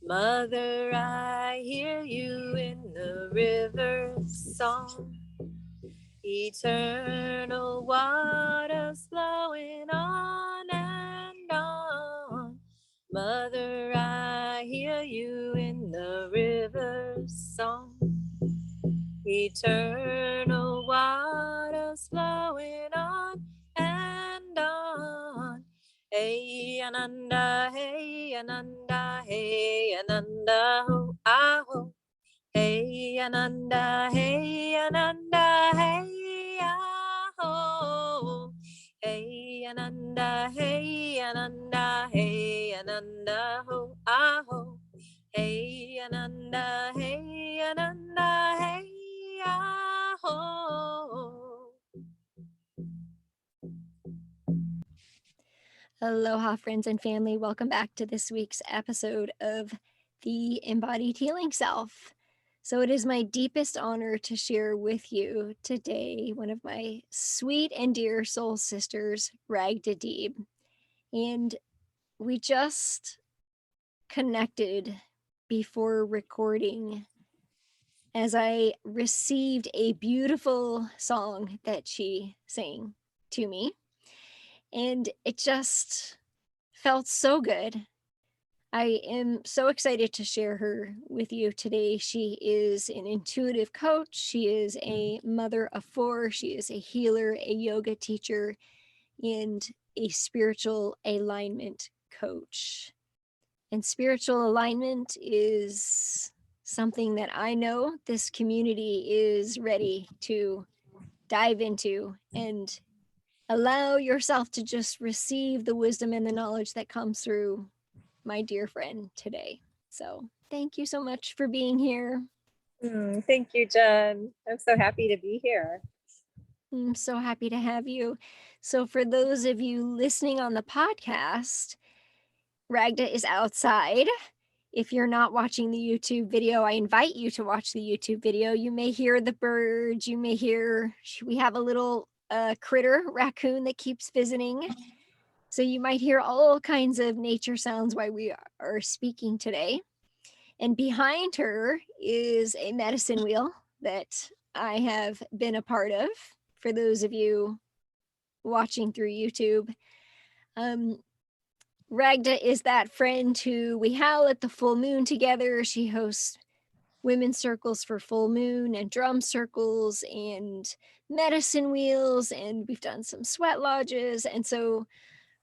Mother, I hear you in the river's song. Eternal waters flowing on and on. Mother, I hear you in the river's song. Eternal waters flowing on and on. Hey Ananda, hey Ananda, hey Ananda, ho, aho. Hey Ananda, hey Ananda, hey aho. Hey Ananda, hey Ananda, hey Ananda, ho, aho. Hey Ananda, hey Ananda, hey aho. Aloha, friends and family. Welcome back to this week's episode of The Embodied Healing Self. So, it is my deepest honor to share with you today one of my sweet and dear soul sisters, Ragda Deeb. And we just connected before recording as I received a beautiful song that she sang to me. And it just felt so good. I am so excited to share her with you today. She is an intuitive coach. She is a mother of 4. She is a healer, a yoga teacher, and a spiritual alignment coach. And spiritual alignment is something that I know this community is ready to dive into and allow yourself to just receive the wisdom and the knowledge that comes through my dear friend today. So thank you so much for being here. Thank you, Jen. I'm so happy to be here. I'm so happy to have you. So for those of you listening on the podcast, Ragda is outside. If you're not watching the YouTube video, I invite you to watch the YouTube video. You may hear the birds, you may hear, we have a little critter, raccoon that keeps visiting. So you might hear all kinds of nature sounds while we are speaking today. And behind her is a medicine wheel that I have been a part of for those of you watching through YouTube. Ragda is that friend who we howl at the full moon together. She hosts women's circles for full moon and drum circles and medicine wheels, and we've done some sweat lodges. And so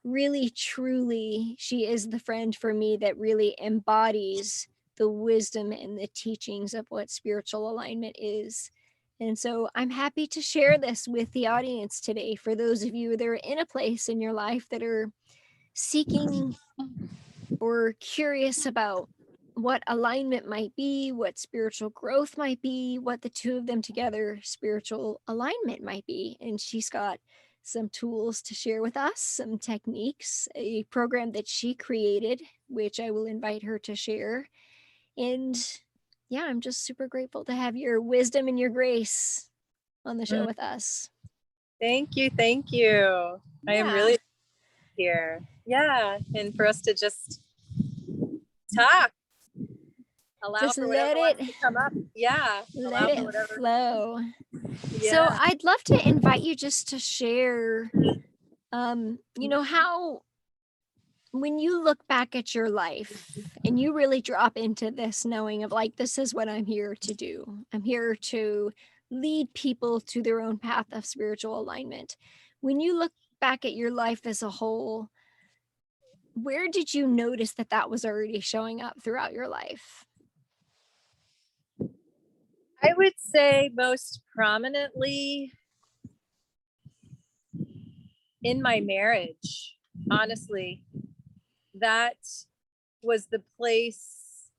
really, truly, she is the friend for me that really embodies the wisdom and the teachings of what spiritual alignment is. And so I'm happy to share this with the audience today for those of you that are in a place in your life that are seeking or curious about what alignment might be, what spiritual growth might be, what the two of them together, spiritual alignment might be. And she's got some tools to share with us, some techniques, a program that she created, which I will invite her to share. And yeah, I'm just super grateful to have your wisdom and your grace on the show with us. Thank you. Thank you. Yeah. I am really here. Yeah. And for us to just talk. Allow just for whatever wants to come up. Yeah. Let it whatever. flow. Yeah. So I'd love to invite you just to share, how when you look back at your life and you really drop into this knowing of like, this is what I'm here to do. I'm here to lead people to their own path of spiritual alignment. When you look back at your life as a whole, where did you notice that that was already showing up throughout your life? I would say most prominently in my marriage, honestly. That was the place,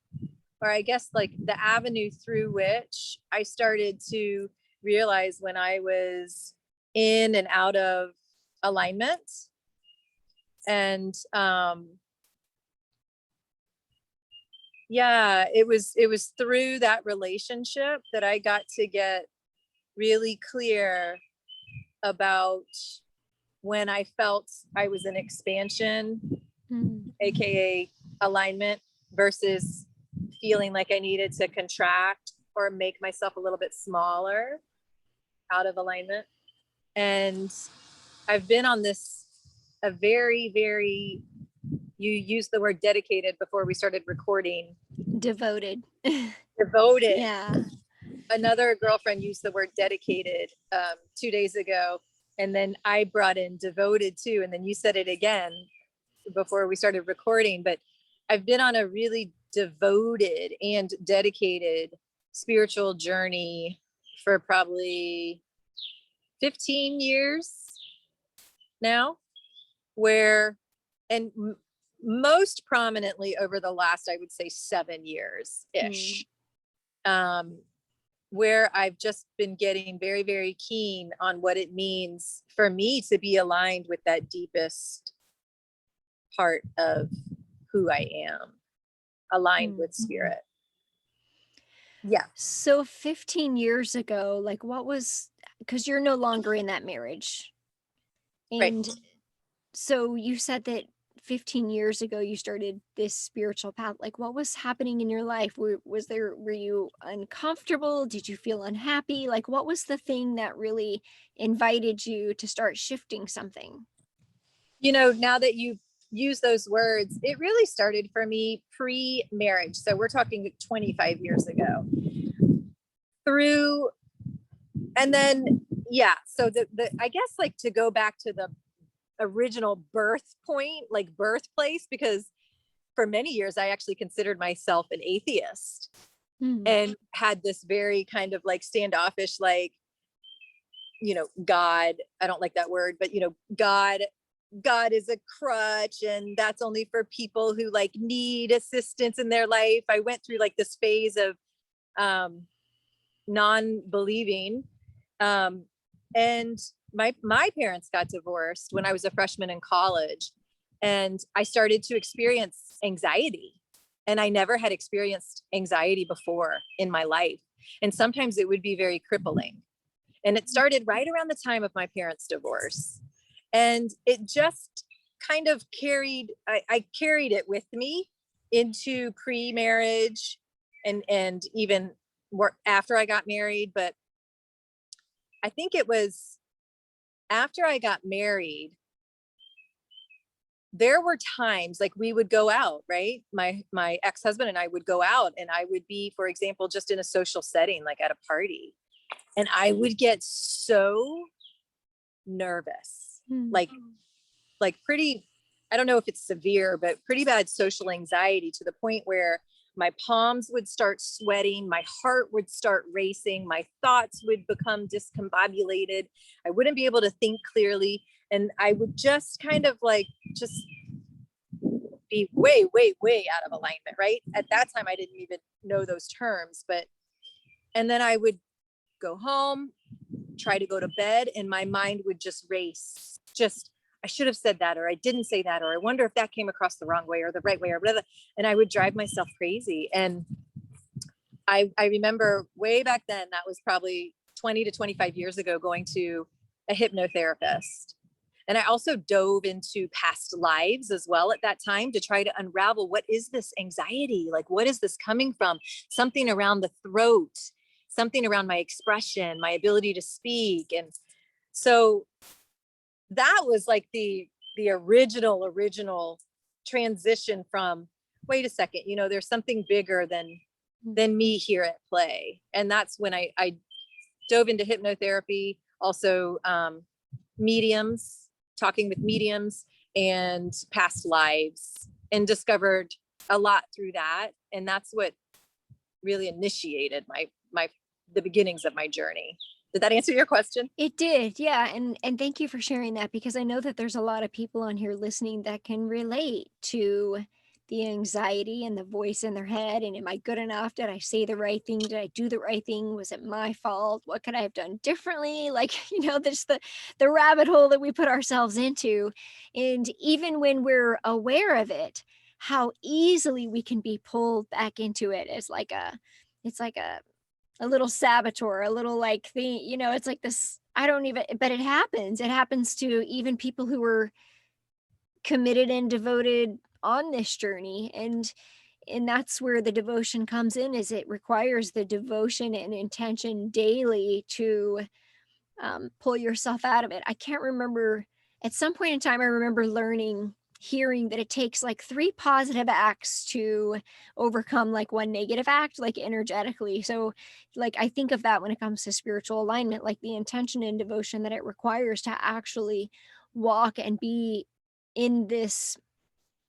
or I guess like the avenue through which I started to realize when I was in and out of alignment. And yeah, it was through that relationship that I got to get really clear about when I felt I was in expansion AKA alignment, versus feeling like I needed to contract or make myself a little bit smaller out of alignment. And I've been on this, a very, very, you used the word dedicated before we started recording. Devoted. Devoted. Yeah. Another girlfriend used the word dedicated 2 days ago. And then I brought in devoted too. And then you said it again before we started recording. But I've been on a really devoted and dedicated spiritual journey for probably 15 years now, where, and most prominently over the last, I would say 7 years ish, where I've just been getting very, very keen on what it means for me to be aligned with that deepest part of who I am, aligned with spirit. Yeah. So 15 years ago, like what was, because you're no longer in that marriage. And Right. so you said that 15 years ago you started this spiritual path. Like what was happening in your life? Were you uncomfortable? Did you feel unhappy? Like what was the thing that really invited you to start shifting something? You know, now that you use those words, it really started for me pre-marriage. So we're talking 25 years ago through, and then, yeah. So the I guess like to go back to the original birth point, like birthplace, because for many years, I actually considered myself an atheist and had this very kind of like standoffish, like, you know, God, I don't like that word, but you know, God is a crutch and that's only for people who like need assistance in their life. I went through like this phase of non-believing. And my parents got divorced when I was a freshman in college, and I started to experience anxiety. And I never had experienced anxiety before in my life. And sometimes it would be very crippling. And it started right around the time of my parents' divorce. And it just kind of I carried it with me into pre-marriage and even more after I got married. But I think it was after I got married, there were times like we would go out, right? My ex-husband and I would go out, and I would be, for example, just in a social setting, like at a party. And I would get so nervous, like pretty, I don't know if it's severe, but pretty bad social anxiety, to the point where my palms would start sweating, my heart would start racing, my thoughts would become discombobulated. I wouldn't be able to think clearly. And I would just kind of like, just be way, way, way out of alignment, right? At that time, I didn't even know those terms, and then I would go home, try to go to bed, and my mind would just race. Just, I should have said that, or I didn't say that, or I wonder if that came across the wrong way or the right way, or whatever. And I would drive myself crazy. And I remember way back then, that was probably 20 to 25 years ago, going to a hypnotherapist. And I also dove into past lives as well at that time to try to unravel, what is this anxiety? Like, what is this coming from? Something around the throat, something around my expression, my ability to speak. And so that was like the original transition from, wait a second, you know, there's something bigger than me here at play. And that's when I dove into hypnotherapy, also mediums, talking with mediums, and past lives, and discovered a lot through that. And that's what really initiated the beginnings of my journey. Did that answer your question? It did, yeah. And thank you for sharing that, because I know that there's a lot of people on here listening that can relate to the anxiety and the voice in their head. And am I good enough? Did I say the right thing? Did I do the right thing? Was it my fault? What could I have done differently? Like, you know, there's the rabbit hole that we put ourselves into. And even when we're aware of it, how easily we can be pulled back into it as like it's like a little saboteur, a little like thing, you know, it's like this, I don't even, but it happens to even people who are committed and devoted on this journey. And that's where the devotion comes in, is it requires the devotion and intention daily to pull yourself out of it. I can't remember, at some point in time, I remember hearing that it takes like 3 positive acts to overcome like 1 negative act, like energetically. So like I think of that when it comes to spiritual alignment, like the intention and devotion that it requires to actually walk and be in this,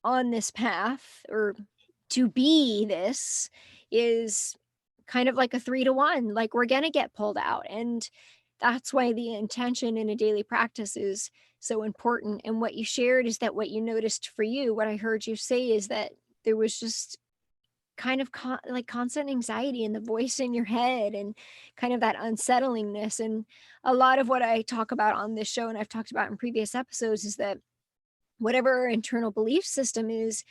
on this path, or to be this, is kind of like a 3 to 1, like we're going to get pulled out. And that's why the intention in a daily practice is so important. And what you shared is that what you noticed for you, what I heard you say, is that there was just kind of like constant anxiety in the voice in your head, and kind of that unsettlingness. And a lot of what I talk about on this show, and I've talked about in previous episodes, is that whatever our internal belief system is,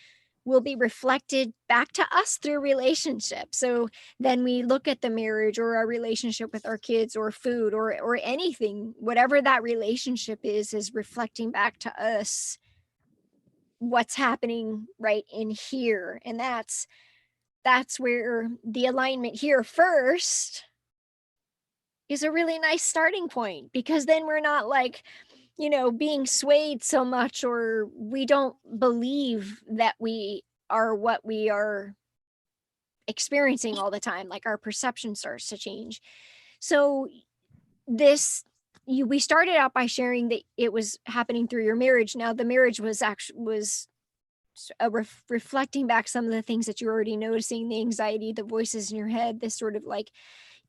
will be reflected back to us through relationship. So then we look at the marriage or our relationship with our kids or food or anything, whatever that relationship is reflecting back to us what's happening right in here. And that's where the alignment here first is a really nice starting point, because then we're not like, being swayed so much, or we don't believe that we are what we are experiencing all the time. Like our perception starts to change. So this, we started out by sharing that it was happening through your marriage. Now the marriage was reflecting back some of the things that you're already noticing, the anxiety, the voices in your head, this sort of like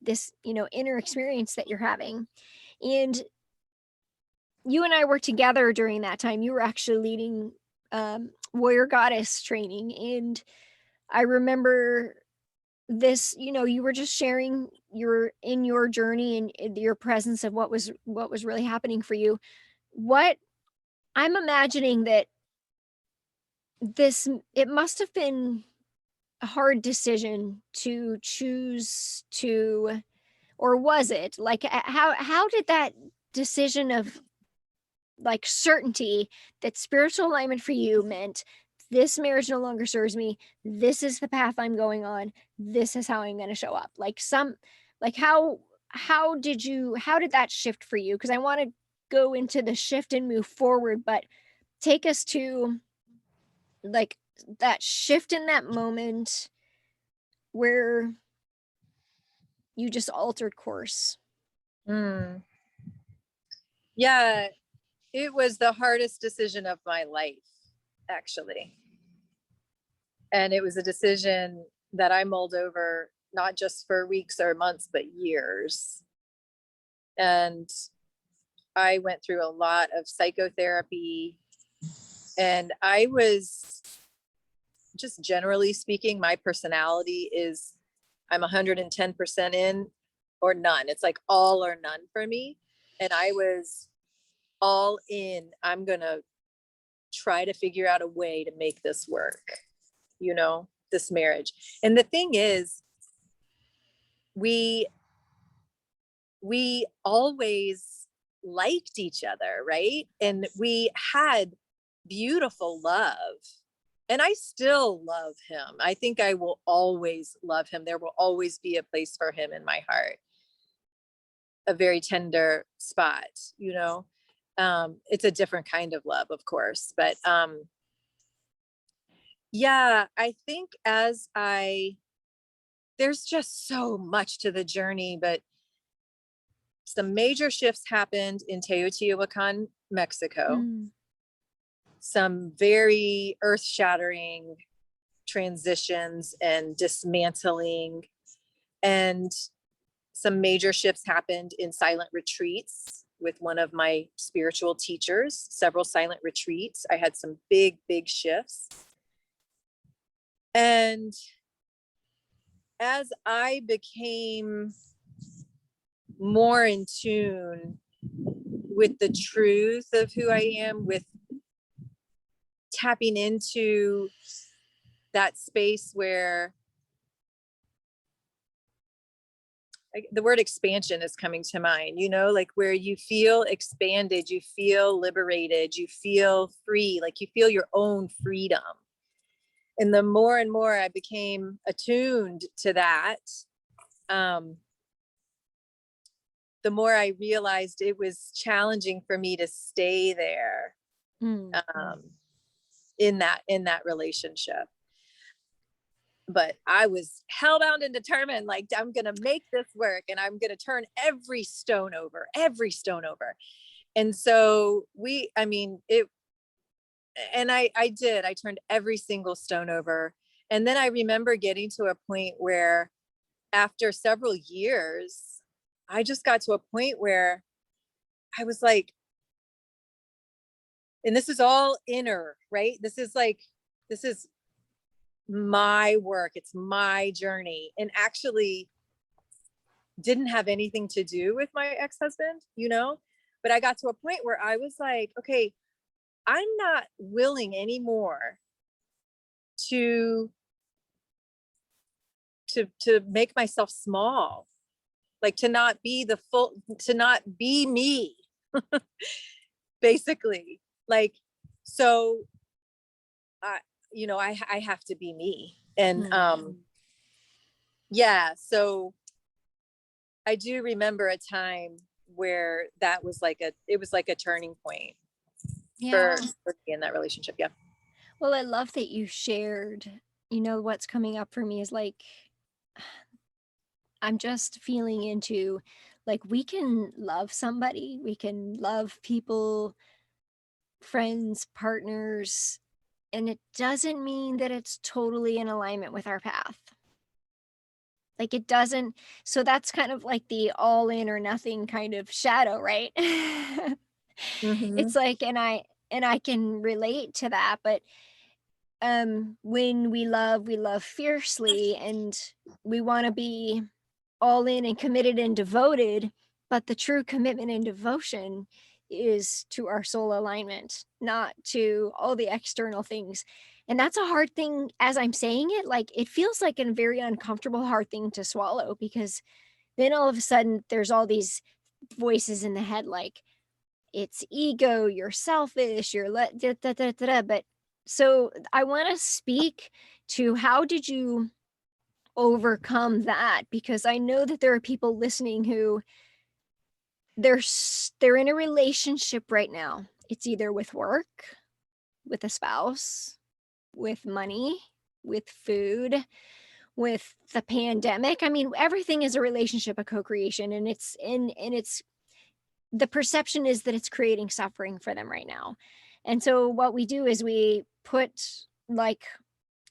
this, inner experience that you're having. And you and I were together during that time. You were actually leading warrior goddess training. And I remember this, you were just sharing in your journey and your presence of what was really happening for you. What I'm imagining that it must have been a hard decision to choose to, or was it like, how did that decision of like certainty that spiritual alignment for you meant this marriage no longer serves me, this is the path I'm going on, this is how I'm going to show up, how did that shift for you? Because I want to go into the shift and move forward, but take us to like that shift in that moment where you just altered course. Yeah, it was the hardest decision of my life, actually. And it was a decision that I mulled over, not just for weeks or months, but years. And I went through a lot of psychotherapy, and I was, just generally speaking, my personality is I'm 110% in or none. It's like all or none for me. And I was all in. I'm going to try to figure out a way to make this work, this marriage. And the thing is, we always liked each other, right? And we had beautiful love. And I still love him. I think I will always love him. There will always be a place for him in my heart. A very tender spot, it's a different kind of love, of course. But yeah, I think there's just so much to the journey, but some major shifts happened in Teotihuacan, Mexico. Some very earth-shattering transitions and dismantling, and some major shifts happened in silent retreats with one of my spiritual teachers, several silent retreats. I had some big, big shifts. And as I became more in tune with the truth of who I am, with tapping into that space where the word expansion is coming to mind, you know, like where you feel expanded, you feel liberated, you feel free, like you feel your own freedom. And the more and more I became attuned to that, the more I realized it was challenging for me to stay there, in that relationship. But I was hellbound and determined, like, I'm going to make this work, and I'm going to turn every stone over. And so I turned every single stone over. And then I remember getting to a point where after several years, I just got to a point where I was like, and this is all inner, right? This is my work. It's my journey, and actually didn't have anything to do with my ex-husband, you know, but I got to a point where I was like, okay, I'm not willing anymore to make myself small, like to not be me, basically. Like, so I have to be me. And so I do remember a time where that was like a turning point for me in that relationship. Yeah. Well, I love that you shared, what's coming up for me is like, I'm just feeling into, like, we can love somebody, we can love people, friends, partners, and it doesn't mean that it's totally in alignment with our path. Like, it doesn't. So that's kind of like the all in or nothing kind of shadow, right? It's like, and I can relate to that, but when we love fiercely, and we want to be all in and committed and devoted, but the true commitment and devotion is to our soul alignment, not to all the external things. And that's a hard thing. As I'm saying it, like, it feels like a very uncomfortable, hard thing to swallow, because then all of a sudden there's all these voices in the head, like, it's ego, you're selfish, you're but so I want to speak to, how did you overcome that? Because I know that there are people listening who they're in a relationship right now. It's either with work, with a spouse, with money, with food, with the pandemic. I mean, everything is a relationship, a co-creation, and it's the perception is that it's creating suffering for them right now. And so what we do is we put, like,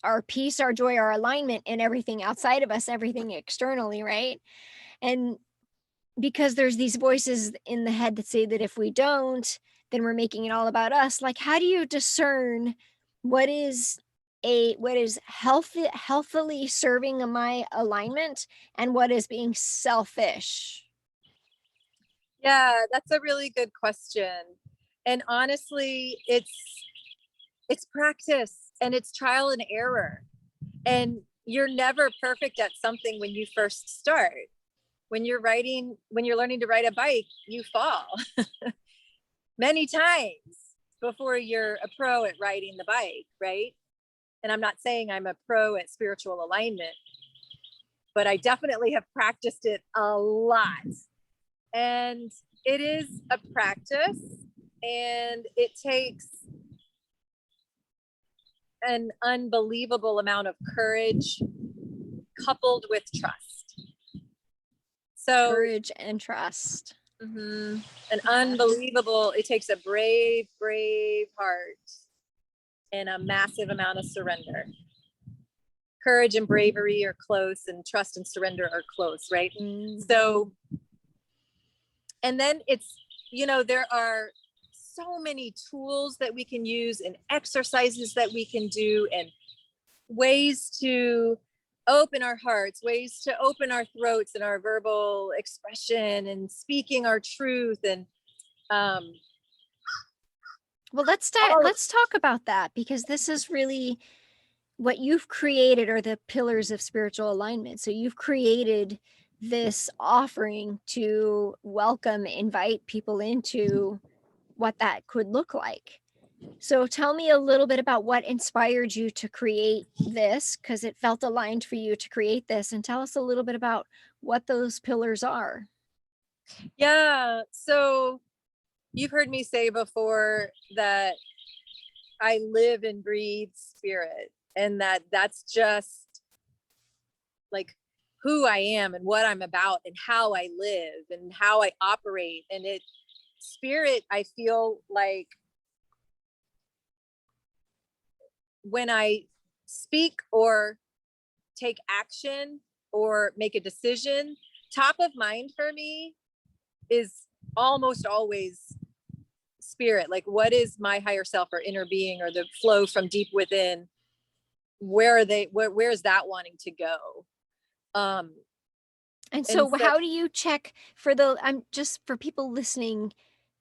our peace, our joy, our alignment in everything outside of us, everything externally, right? And because there's these voices in the head that say that if we don't, then we're making it all about us. Like, how do you discern what is healthily serving my alignment, and what is being selfish? Yeah, that's a really good question. And honestly, it's practice, and it's trial and error. And you're never perfect at something when you first start. When you're learning to ride a bike, you fall many times before you're a pro at riding the bike, right? And I'm not saying I'm a pro at spiritual alignment, but I definitely have practiced it a lot. And it is a practice, and it takes an unbelievable amount of courage coupled with trust. So Courage and trust. an unbelievable, it takes a brave heart and a massive amount of surrender. Courage and bravery are close, and trust and surrender are close, right? So, and then it's, there are so many tools that we can use, and exercises that we can do, and ways to open our hearts, ways to open our throats and our verbal expression and speaking our truth. And well, let's talk about that, because this is really what you've created, are the pillars of spiritual alignment. So you've created this offering to invite people into what that could look like. So tell me a little bit about what inspired you to create this, because it felt aligned for you to create this, and tell us a little bit about what those pillars are. Yeah. So you've heard me say before that I live and breathe spirit, and that's just like who I am and what I'm about and how I live and how I operate. And spirit, I feel like when I speak or take action or make a decision, top of mind for me is almost always spirit. Like, what is my higher self or inner being or the flow from deep within? Where's that wanting to go? And so how do you check for I'm just for people listening,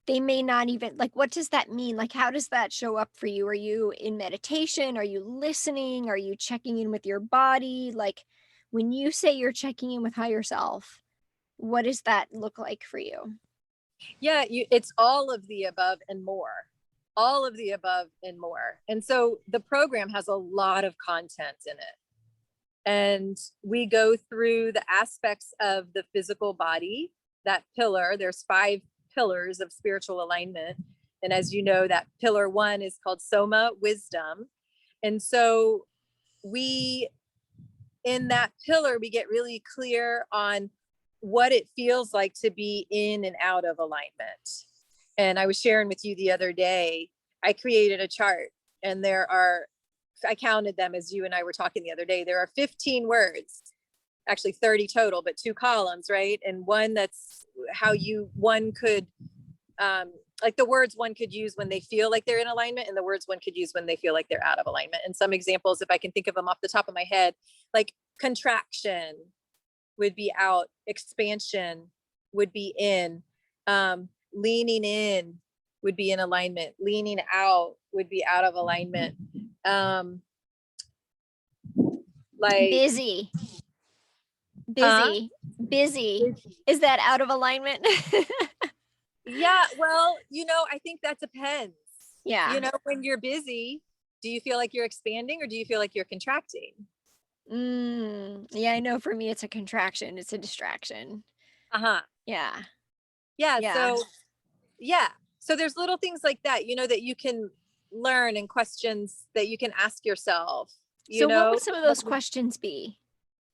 they may not even like, what does that mean? Like, how does that show up for you? Are you in meditation? Are you listening? Are you checking in with your body? Like, when you say you're checking in with higher self, what does that look like for you? Yeah, it's all of the above and more. All of the above and more. And so the program has a lot of content in it. And we go through the aspects of the physical body, that pillar. There's 5 pillars of spiritual alignment. And as you know, that pillar 1 is called Soma, wisdom. And so in that pillar, we get really clear on what it feels like to be in and out of alignment. And I was sharing with you the other day, I created a chart, and I counted them as you and I were talking the other day. There are 15 words, actually 30 total, but 2 columns, right? And one that's how one could, like the words one could use when they feel like they're in alignment, and the words one could use when they feel like they're out of alignment. And some examples, if I can think of them off the top of my head, like contraction would be out, expansion would be in, leaning in would be in alignment, leaning out would be out of alignment. Like Busy. Is that out of alignment? Yeah, well, I think that depends. Yeah. When you're busy, do you feel like you're expanding or do you feel like you're contracting? Yeah, I know for me it's a contraction, it's a distraction. Uh-huh. Yeah. Yeah. So there's little things like that, that you can learn, and questions that you can ask yourself. So what would some of those questions be?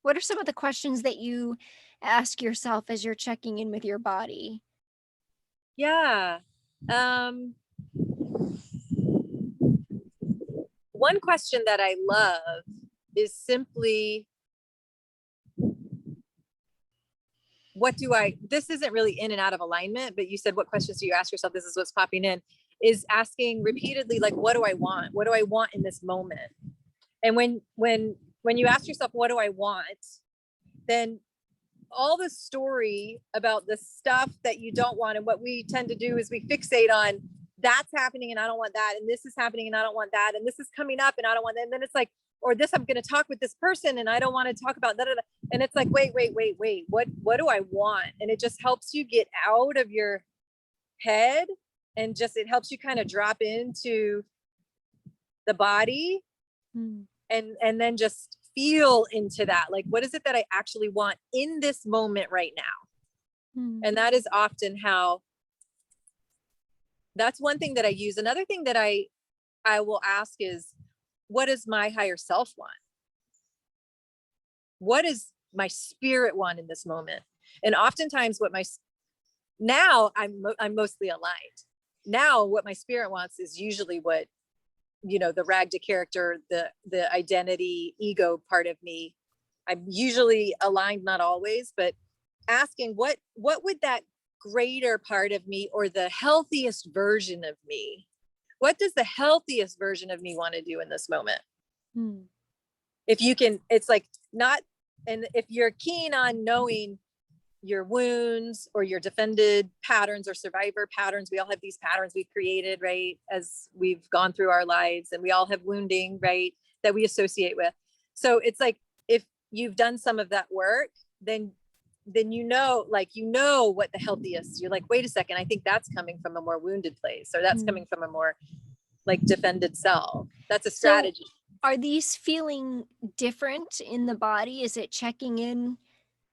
What are some of the questions that you ask yourself as you're checking in with your body? Yeah. One question that I love is simply, this isn't really in and out of alignment, but you said, what questions do you ask yourself? This is what's popping in, is asking repeatedly, like, what do I want? What do I want in this moment? And when you ask yourself, what do I want? Then all the story about the stuff that you don't want, and what we tend to do is we fixate on that's happening and I don't want that, and this is happening and I don't want that, and this is coming up and I don't want that, and then it's like, or this, I'm going to talk with this person and I don't want to talk about that. And it's like, wait, what do I want? And it just helps you get out of your head, and just, it helps you kind of drop into the body and then just feel into that. Like, what is it that I actually want in this moment right now? And that is often that's one thing that I use. Another thing that I will ask is, what does my higher self want? What does my spirit want in this moment? And oftentimes now I'm mostly aligned. Now what my spirit wants is usually what, the Ragda character, the identity, ego part of me. I'm usually aligned, not always, but asking what would that greater part of me, or the healthiest version of me, what does the healthiest version of me want to do in this moment? If you can, it's like not, and if you're keen on knowing your wounds or your defended patterns or survivor patterns, we all have these patterns we've created, right, as we've gone through our lives, and we all have wounding, right, that we associate with. So it's like, if you've done some of that work, then then like what the healthiest, you're like, wait a second, I think that's coming from a more wounded place, or that's coming from a more like defended self. That's a strategy. So are these feeling different in the body? Is it checking in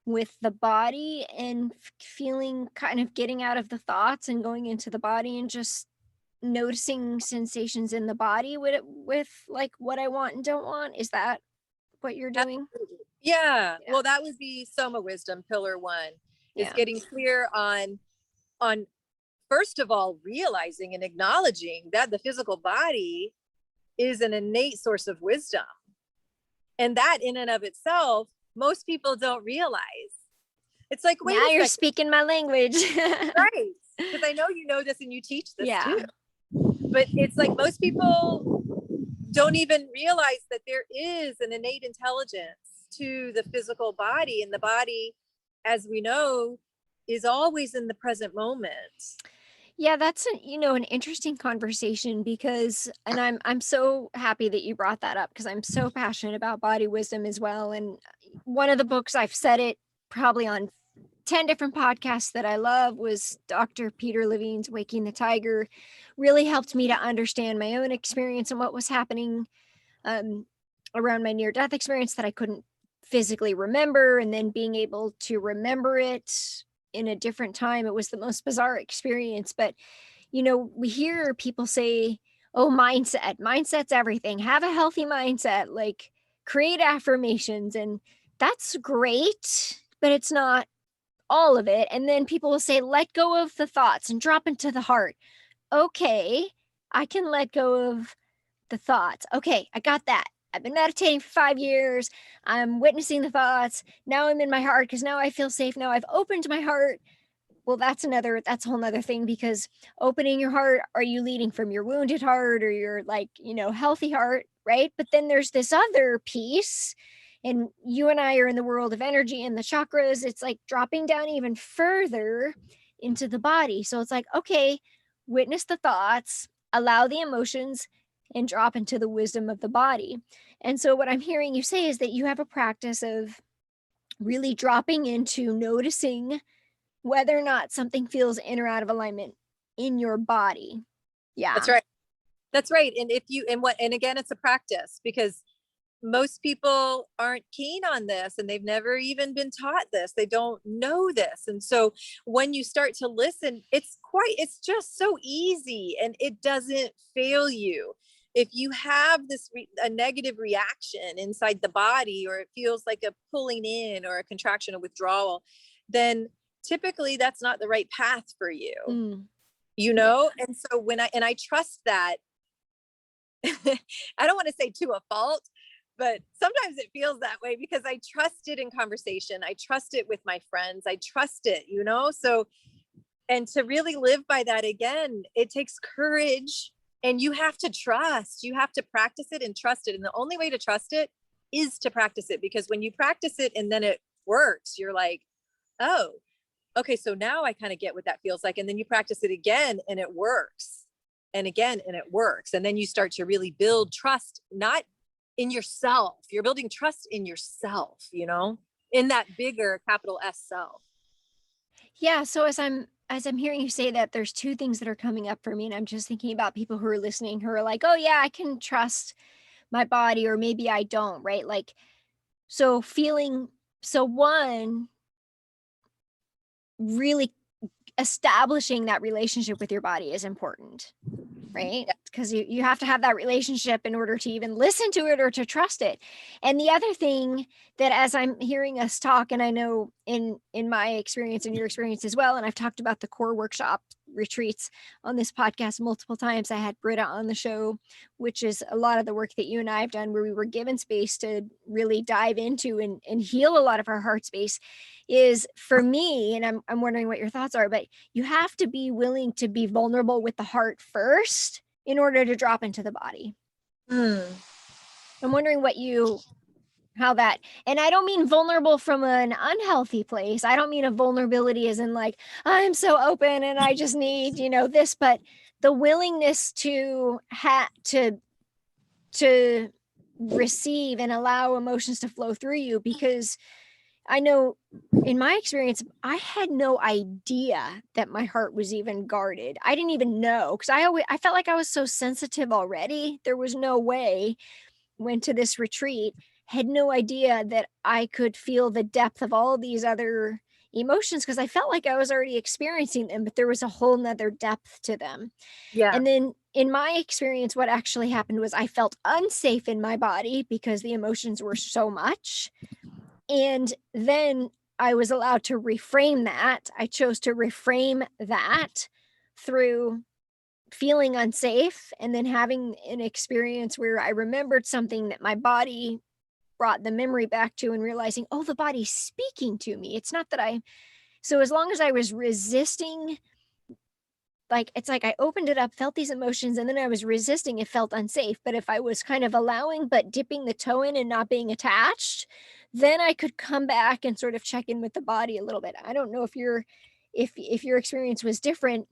with the body and feeling, kind of getting out of the thoughts and going into the body and just noticing sensations in the body with like what I want and don't want? Is that what you're doing? Yeah. Well, that would be Soma wisdom. Pillar 1 is getting clear on first of all, realizing and acknowledging that the physical body is an innate source of wisdom. And that in and of itself, most people don't realize. It's like, wait, now you're speaking my language. Right. Because I know you know this and you teach this too. But it's like most people don't even realize that there is an innate intelligence to the physical body, and the body, as we know, is always in the present moment. Yeah, that's an interesting conversation because, and I'm so happy that you brought that up because I'm so passionate about body wisdom as well. And one of the books, I've said it probably on 10 different podcasts, that I love was Dr. Peter Levine's Waking the Tiger. Really helped me to understand my own experience and what was happening around my near-death experience that I couldn't physically remember, and then being able to remember it in a different time. It was the most bizarre experience. But we hear people say, oh, mindset's everything, have a healthy mindset, like create affirmations, and that's great, but it's not all of it. And then people will say, let go of the thoughts and drop into the heart. Okay, I can let go of the thoughts. Okay, I got that. I've been meditating for 5 years. I'm witnessing the thoughts. Now I'm in my heart because now I feel safe. Now I've opened my heart. Well, that's a whole nother thing, because opening your heart, are you leading from your wounded heart or your healthy heart, right? But then there's this other piece, and you and I are in the world of energy and the chakras. It's like dropping down even further into the body. So it's like, okay, witness the thoughts, allow the emotions, and drop into the wisdom of the body. And so what I'm hearing you say is that you have a practice of really dropping into noticing whether or not something feels in or out of alignment in your body. Yeah. That's right. And again, it's a practice, because most people aren't keen on this, and they've never even been taught this. They don't know this. And so when you start to listen, it's just so easy, and it doesn't fail you. If you have a negative reaction inside the body, or it feels like a pulling in or a contraction, or withdrawal, then typically that's not the right path for you. And so I trust that. I don't want to say to a fault, but sometimes it feels that way, because I trust it in conversation. I trust it with my friends. I trust it, so, and to really live by that, again, it takes courage, and you have to practice it and trust it. And the only way to trust it is to practice it, because when you practice it and then it works, you're like, oh, okay, so now I kind of get what that feels like. And then you practice it again and it works, and again, and it works. And then you start to really build trust, not in yourself. You're building trust in yourself, in that bigger capital S self. Yeah. So as I'm hearing you say that, there's two things that are coming up for me. And I'm just thinking about people who are listening who are like, oh yeah, I can trust my body, or maybe I don't, right? Like, so one, really establishing that relationship with your body is important, right? Because you have to have that relationship in order to even listen to it or to trust it. And the other thing that, as I'm hearing us talk, and I know in my experience and your experience as well, and I've talked about the core workshop retreats on this podcast multiple times. I had Britta on the show, which is a lot of the work that you and I have done, where we were given space to really dive into and heal a lot of our heart space. Is, for me, and I'm wondering what your thoughts are, but you have to be willing to be vulnerable with the heart first in order to drop into the body. I'm wondering how that, and I don't mean vulnerable from an unhealthy place. I don't mean a vulnerability as in like, I'm so open and I just need, this, but the willingness to receive and allow emotions to flow through you, because I know in my experience, I had no idea that my heart was even guarded. I didn't even know, because I felt like I was so sensitive already. There was no way. Went to this retreat, had no idea that I could feel the depth of all these other emotions, because I felt like I was already experiencing them, but there was a whole nother depth to them. Yeah. And then in my experience, what actually happened was I felt unsafe in my body because the emotions were so much. And then I was allowed to reframe that. I chose to reframe that through feeling unsafe and then having an experience where I remembered something that my body brought the memory back to, and realizing, oh, the body's speaking to me. It's not that so as long as I was resisting, like, it's like I opened it up, felt these emotions, and then I was resisting, it felt unsafe. But if I was kind of allowing, but dipping the toe in and not being attached, then I could come back and sort of check in with the body a little bit. I don't know if your experience was different.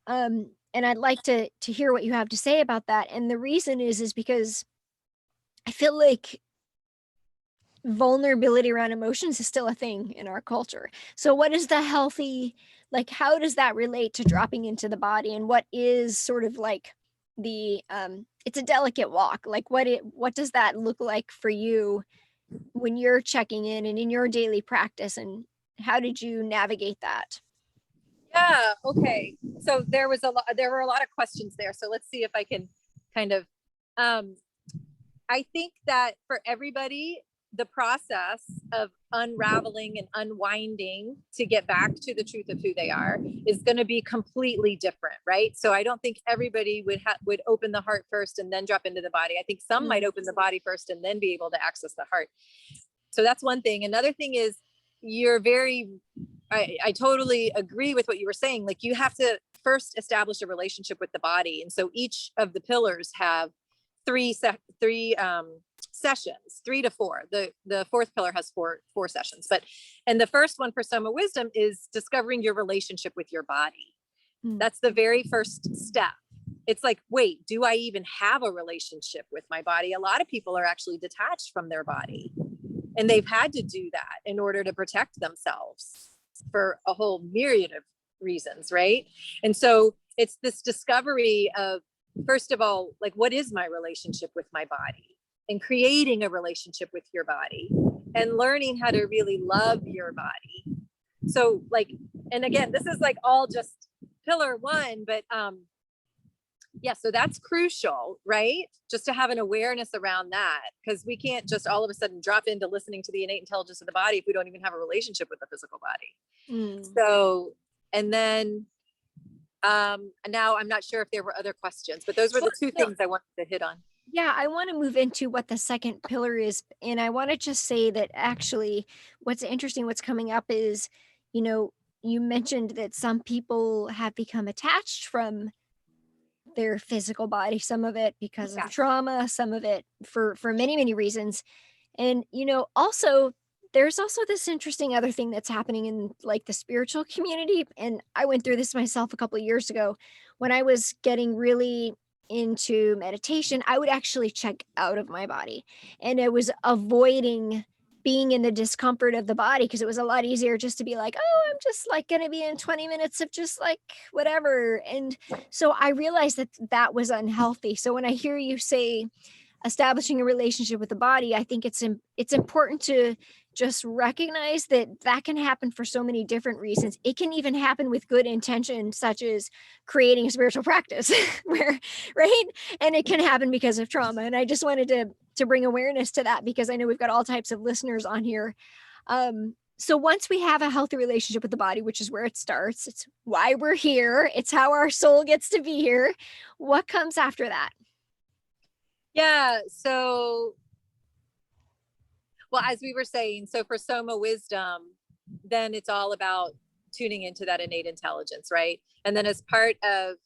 And I'd like to hear what you have to say about that. And the reason is because I feel like vulnerability around emotions is still a thing in our culture. So what is the healthy, like, how does that relate to dropping into the body, and what is sort of like the it's a delicate walk. Like, what does that look like for you when you're checking in and in your daily practice, and how did you navigate that? Yeah. Okay. So there were a lot of questions there. So let's see if I can kind of, um, I think that for everybody, the process of unraveling and unwinding to get back to the truth of who they are is going to be completely different, right? So I don't think everybody would open the heart first and then drop into the body. I think some might open the body first and then be able to access the heart. So that's one thing. Another thing is, you're very, I totally agree with what you were saying. Like, you have to first establish a relationship with the body. And so each of the pillars have three sessions, 3 to 4. The fourth pillar has four sessions. And the first one for Soma Wisdom is discovering your relationship with your body. That's the very first step. It's like, wait, do I even have a relationship with my body? A lot of people are actually detached from their body, and they've had to do that in order to protect themselves for a whole myriad of reasons, right? And so it's this discovery of, first of all, like, what is my relationship with my body? And creating a relationship with your body and learning how to really love your body. So, like, and again, this is like all just pillar one, but yeah, so that's crucial, right? Just to have an awareness around that, because we can't just all of a sudden drop into listening to the innate intelligence of the body if we don't even have a relationship with the physical body. So, and then now I'm not sure if there were other questions, but those were the two things I wanted to hit on. Yeah, I want to move into what the second pillar is. And I want to just say that actually, what's interesting, what's coming up is, you mentioned that some people have become attached from their physical body, some of it because of trauma, some of it for many, many reasons. And, also, there's also this interesting other thing that's happening in, like, the spiritual community. And I went through this myself a couple of years ago when I was getting really into meditation. I would actually check out of my body, and I was avoiding being in the discomfort of the body, because it was a lot easier just to be like, oh, I'm just like going to be in 20 minutes of just like whatever. And so I realized that that was unhealthy. So when I hear you say establishing a relationship with the body, I think it's important to just recognize that that can happen for so many different reasons. It can even happen with good intention, such as creating a spiritual practice, where, right? And it can happen because of trauma. And I just wanted to bring awareness to that, because I know we've got all types of listeners on here. So once we have a healthy relationship with the body, which is where it starts, it's why we're here, it's how our soul gets to be here. What comes after that? Yeah. So, well, as we were saying, so for Soma Wisdom, then it's all about tuning into that innate intelligence, right? And then as part of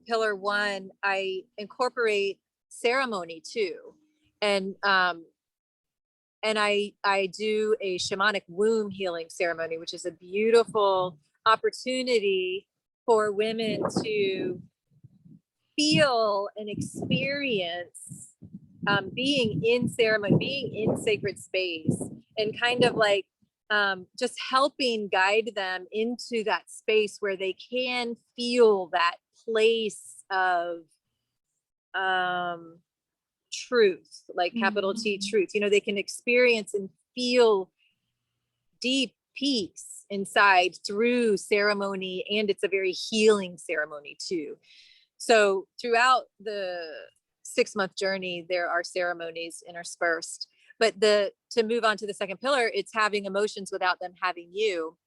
pillar one, I incorporate ceremony too. And I do a shamanic womb healing ceremony, which is a beautiful opportunity for women to feel and experience being in ceremony, being in sacred space, and kind of like just helping guide them into that space where they can feel that place of truth, like capital T truth. You know, they can experience and feel deep peace inside through ceremony, and it's a very healing ceremony too. So throughout the 6-month journey, there are ceremonies interspersed. But to move on to the second pillar, it's having emotions without them having you.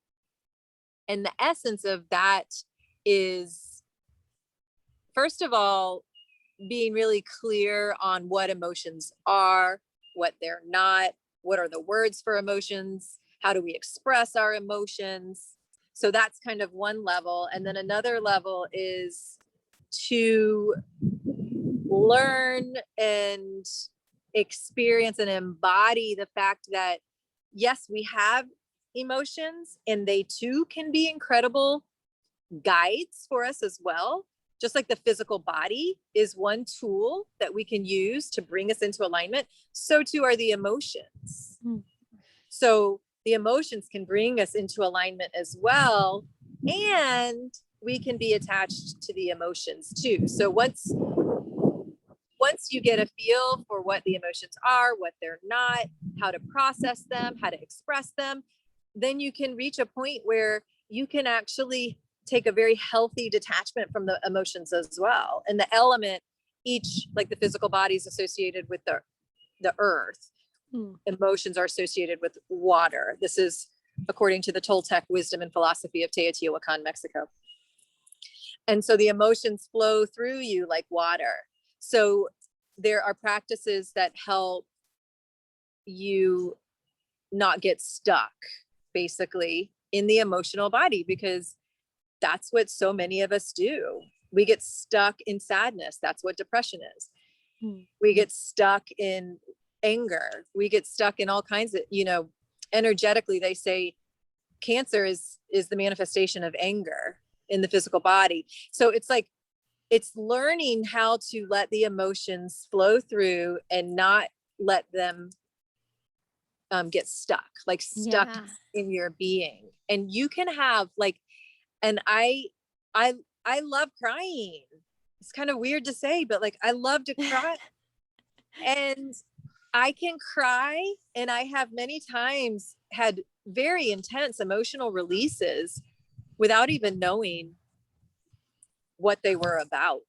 And the essence of that is, first of all, being really clear on what emotions are, what they're not, what are the words for emotions, how do we express our emotions. So that's kind of one level. And then another level is to learn and experience and embody the fact that, yes, we have emotions, and they too can be incredible guides for us as well. Just like the physical body is one tool that we can use to bring us into alignment, so too are the emotions. So the emotions can bring us into alignment as well, and we can be attached to the emotions too. So once you get a feel for what the emotions are, what they're not, how to process them, how to express them, then you can reach a point where you can actually take a very healthy detachment from the emotions as well. And the element, each, like the physical body is associated with the earth. Emotions are associated with water. This is according to the Toltec wisdom and philosophy of Teotihuacan, Mexico. And so the emotions flow through you like water. So there are practices that help you not get stuck, basically, in the emotional body, because that's what so many of us do. We get stuck in sadness. That's what depression is. We get stuck in anger. We get stuck in all kinds of, energetically, they say cancer is the manifestation of anger in the physical body. So it's like, it's learning how to let the emotions flow through and not let them get stuck in your being. And you can have and I love crying. It's kind of weird to say, but I love to cry. And I can cry, and I have many times had very intense emotional releases without even knowing what they were about.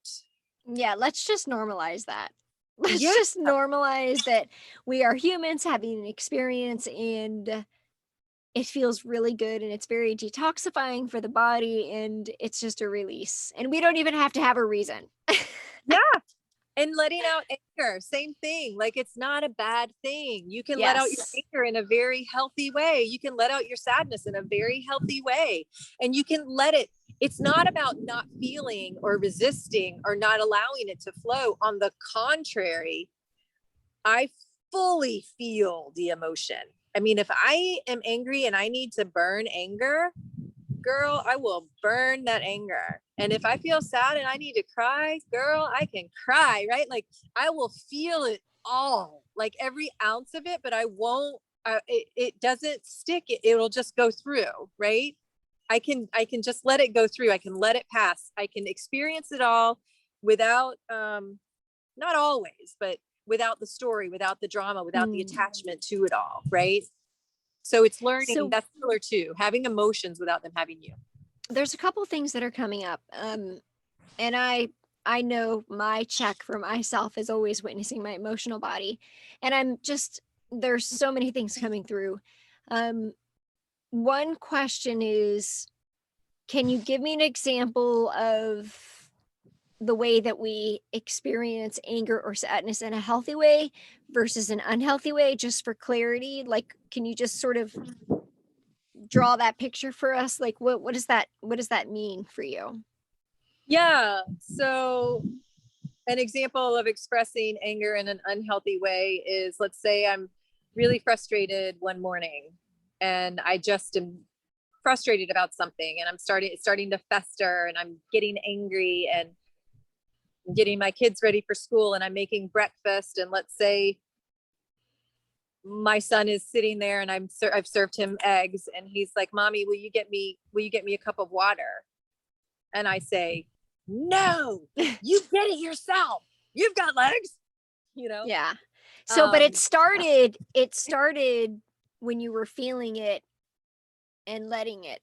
Yeah, let's just normalize that. Let's just normalize that we are humans having an experience, and it feels really good, and it's very detoxifying for the body, and it's just a release. And we don't even have to have a reason. Yeah. And letting out anger, same thing. It's not a bad thing. You can let out your anger in a very healthy way. You can let out your sadness in a very healthy way. And you can let it. It's not about not feeling or resisting or not allowing it to flow. On the contrary, I fully feel the emotion. I mean, if I am angry and I need to burn anger, girl, I will burn that anger. And if I feel sad and I need to cry, girl, I can cry, right? I will feel it all, every ounce of it, but I won't, it doesn't stick. It'll just go through, right? I can just let it go through. I can let it pass. I can experience it all without, not always, but without the story, without the drama, without the attachment to it all, right? So it's learning, that's pillar 2, having emotions without them having you. There's a couple things that are coming up. And I know my check for myself is always witnessing my emotional body. And there's so many things coming through. One question is, can you give me an example of the way that we experience anger or sadness in a healthy way versus an unhealthy way, just for clarity? Can you just sort of draw that picture for us? What does that mean for you? Yeah. So an example of expressing anger in an unhealthy way is, let's say I'm really frustrated one morning and I just am frustrated about something, and it's starting to fester, and I'm getting angry, and I'm getting my kids ready for school, and I'm making breakfast. And let's say my son is sitting there and I've served him eggs and he's like, "Mommy, will you get me a cup of water?" And I say, "No, you get it yourself. You've got legs," you know? Yeah. So, but it Um, started when you were feeling it and letting it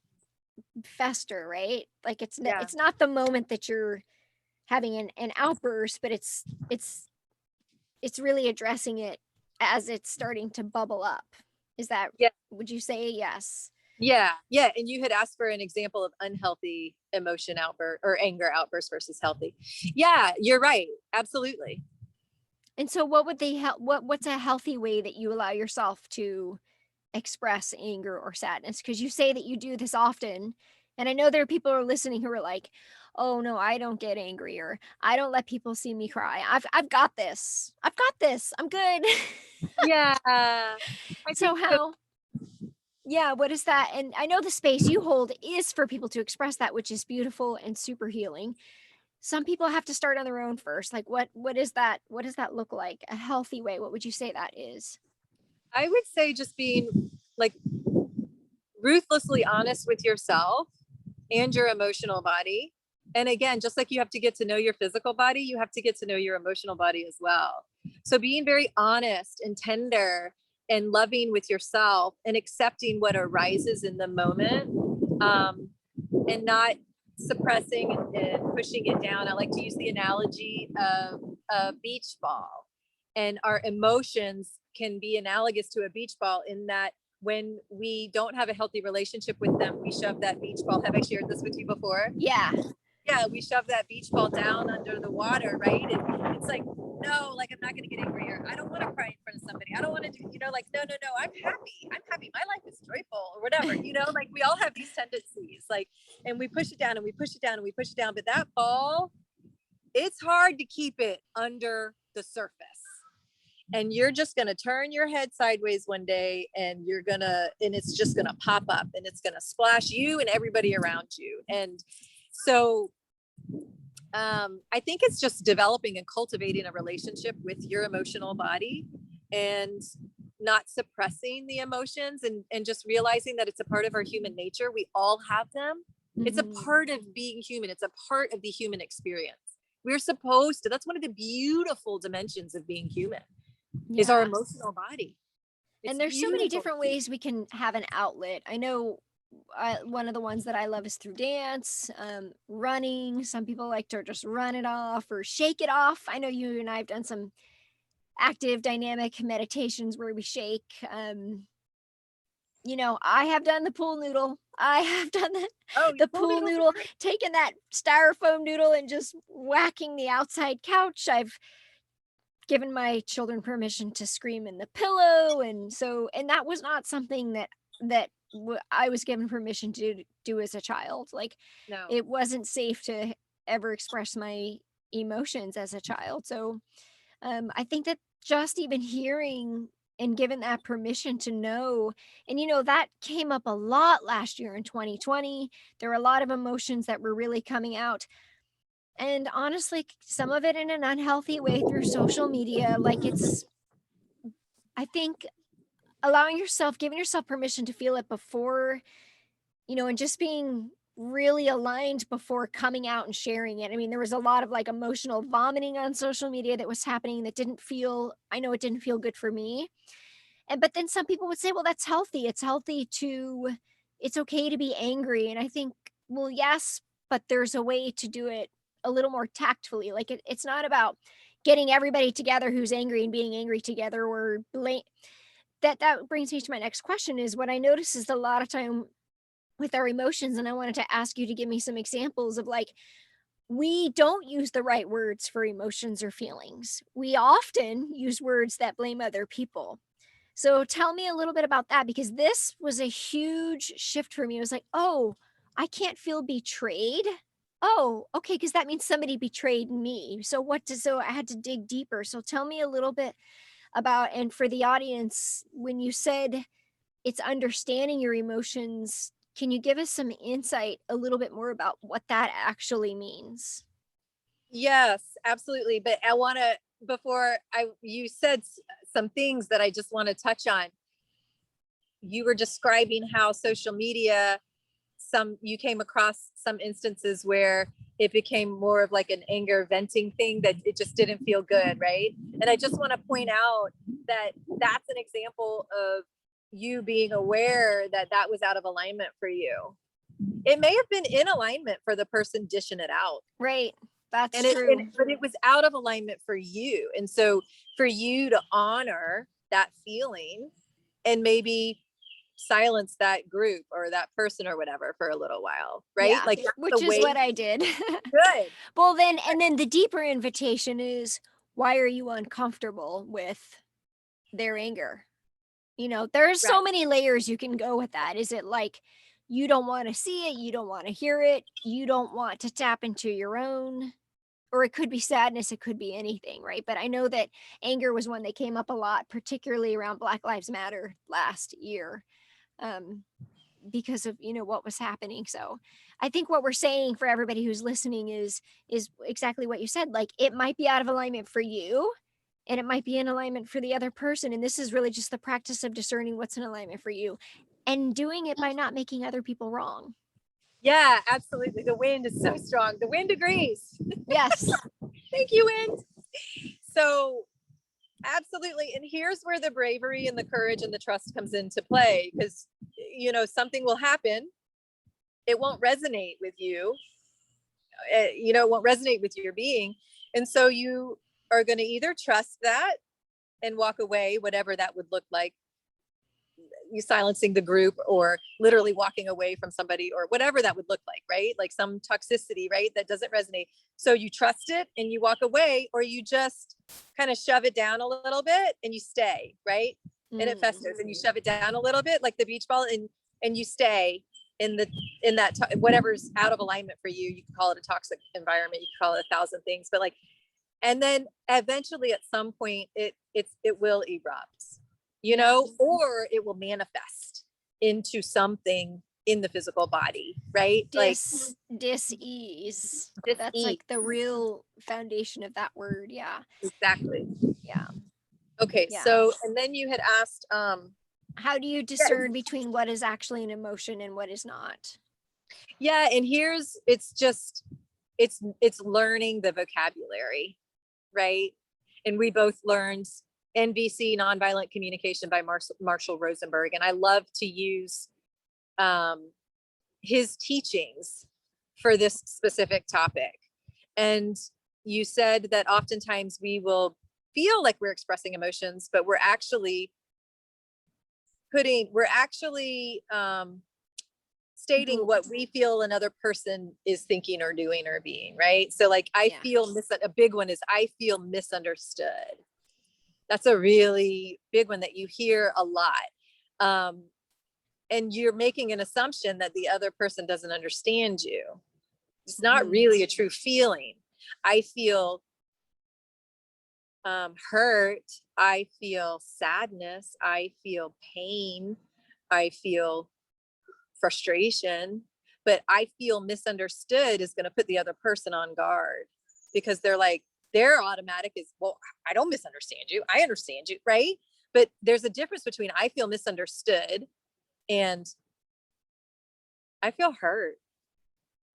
fester, right? Like yeah. it's not the moment that you're having an outburst, but it's really addressing it as it's starting to bubble up. Is that, Yeah. would you say yes? Yeah. Yeah. And you had asked for an example of unhealthy emotion outburst or anger outburst versus healthy. Yeah, you're right. Absolutely. And so what would they help what's a healthy way that you allow yourself to express anger or sadness? Because you say that you do this often. And I know there are people who are listening who are like, oh no, I don't get angry, or I don't let people see me cry. I've got this. I've got this. I'm good. Yeah. I So think the how, yeah, what is that? And I know the space you hold is for people to express that, which is beautiful and super healing. Some people have to start on their own first. Like what is that? What does that look like? A healthy way? What would you say that is? I would say just being like ruthlessly honest with yourself and your emotional body. And again, just like you have to get to know your physical body, you have to get to know your emotional body as well. So being very honest and tender and loving with yourself and accepting what arises in the moment, um, and not suppressing and pushing it down. I like to use the analogy of a beach ball, and our emotions can be analogous to a beach ball in that when we don't have a healthy relationship with them, we shove that beach ball. Have I shared this with you before? Yeah. Yeah, we shove that beach ball down under the water, right? And it's like, no, like I'm not going to get angry, or I don't want to cry in front of somebody. I don't want to do, like, no, no, no, I'm happy. I'm happy. My life is joyful, or whatever, like we all have these tendencies, like, and we push it down and we push it down and we push it down. But that ball, it's hard to keep it under the surface. And you're just going to turn your head sideways one day and it's just going to pop up and it's going to splash you and everybody around you. And so I think it's just developing and cultivating a relationship with your emotional body and not suppressing the emotions, and just realizing that it's a part of our human nature. We all have them. It's a part of being human. It's a part of the human experience. We're supposed to, that's one of the beautiful dimensions of being human, is our emotional body. It's And there's so many beautiful. different ways we can have an outlet. I know one of the ones that I love is through dance, running. Some people like to just run it off or shake it off. I know you and I have done some active dynamic meditations where we shake. I have done the pool noodle. I have done Oh, the pool pool noodles are noodle, great. taking that styrofoam noodle and just whacking the outside couch. I've given my children permission to scream in the pillow, and that was not something that I was given permission to do as a child. Like, No. it wasn't safe to ever express my emotions as a child. So I think that just even hearing and given that permission to know, and that came up a lot last year in 2020. There were a lot of emotions that were really coming out, and honestly, some of it in an unhealthy way through social media. Like, I think giving yourself permission to feel it before, and just being really aligned before coming out and sharing it. I mean, there was a lot of like emotional vomiting on social media that was happening that I know it didn't feel good for me. But then some people would say, well, that's healthy. It's okay to be angry. And I think, well, yes, but there's a way to do it a little more tactfully. Like, it's not about getting everybody together who's angry and being angry together, or blame. That brings me to my next question, is what I notice is a lot of time with our emotions. And I wanted to ask you to give me some examples of, like, we don't use the right words for emotions or feelings. We often use words that blame other people. So tell me a little bit about that, because this was a huge shift for me. It was like, oh, I can't feel betrayed. Oh, okay, because that means somebody betrayed me. So I had to dig deeper. So tell me a little bit about, and for the audience, when you said it's understanding your emotions, can you give us some insight a little bit more about what that actually means? Yes, absolutely. But I want to, before you said some things that I just want to touch on. You were describing how social media, you came across some instances where it became more of like an anger venting thing, that it just didn't feel good, right? And I just want to point out that that's an example of you being aware that that was out of alignment for you. It may have been in alignment for the person dishing it out. Right. That's And true. but it was out of alignment for you. And so for you to honor that feeling and maybe silence that group or that person or whatever for a little while, right? Yeah, Like, which is what I did. Good. Well, and then the deeper invitation is, why are you uncomfortable with their anger? You know, there's so Right. many layers you can go with that. Is it like you don't want to see it, you don't want to hear it, you don't want to tap into your own, or it could be sadness, it could be anything, right? But I know that anger was one that came up a lot, particularly around Black Lives Matter last year. Because of, you know, what was happening. So I think what we're saying for everybody who's listening is exactly what you said. Like, it might be out of alignment for you and it might be in alignment for the other person, and this is really just the practice of discerning what's in alignment for you and doing it by not making other people wrong. Yeah, absolutely. The wind is so strong. The wind agrees. Yes. Thank you, wind. So absolutely. And here's where the bravery and the courage and the trust comes into play, because, you know, something will happen. It won't resonate with you. You know, it won't resonate with your being. And so you are going to either trust that and walk away, whatever that would look like, you silencing the group or literally walking away from somebody or whatever that would look like, right? Like some toxicity, right? That doesn't resonate. So you trust it and you walk away, or you just kind of shove it down a little bit and you stay, right? And it festers, and you shove it down a little bit like the beach ball, and you stay in whatever's out of alignment for you. You can call it a toxic environment, you can call it 1,000 things, but like, and then eventually at some point it will erupt, you know, or it will manifest into something in the physical body, right? Dis-ease. That's like the real foundation of that word. Yeah. Exactly. Yeah. Okay. Yeah. So, and then you had asked, how do you discern between what is actually an emotion and what is not? yeah. And it's learning the vocabulary, right? And we both learned NVC, nonviolent communication, by Marshall Rosenberg. And I love to use his teachings for this specific topic. And you said that oftentimes we will feel like we're expressing emotions, but we're actually stating what we feel another person is thinking or doing or being, right? So like, a big one is, I feel misunderstood. That's a really big one that you hear a lot. And you're making an assumption that the other person doesn't understand you. It's not really a true feeling. I feel hurt. I feel sadness. I feel pain. I feel frustration. But I feel misunderstood is going to put the other person on guard, because their automatic is, well, I don't misunderstand you. I understand you, right? But there's a difference between I feel misunderstood and I feel hurt.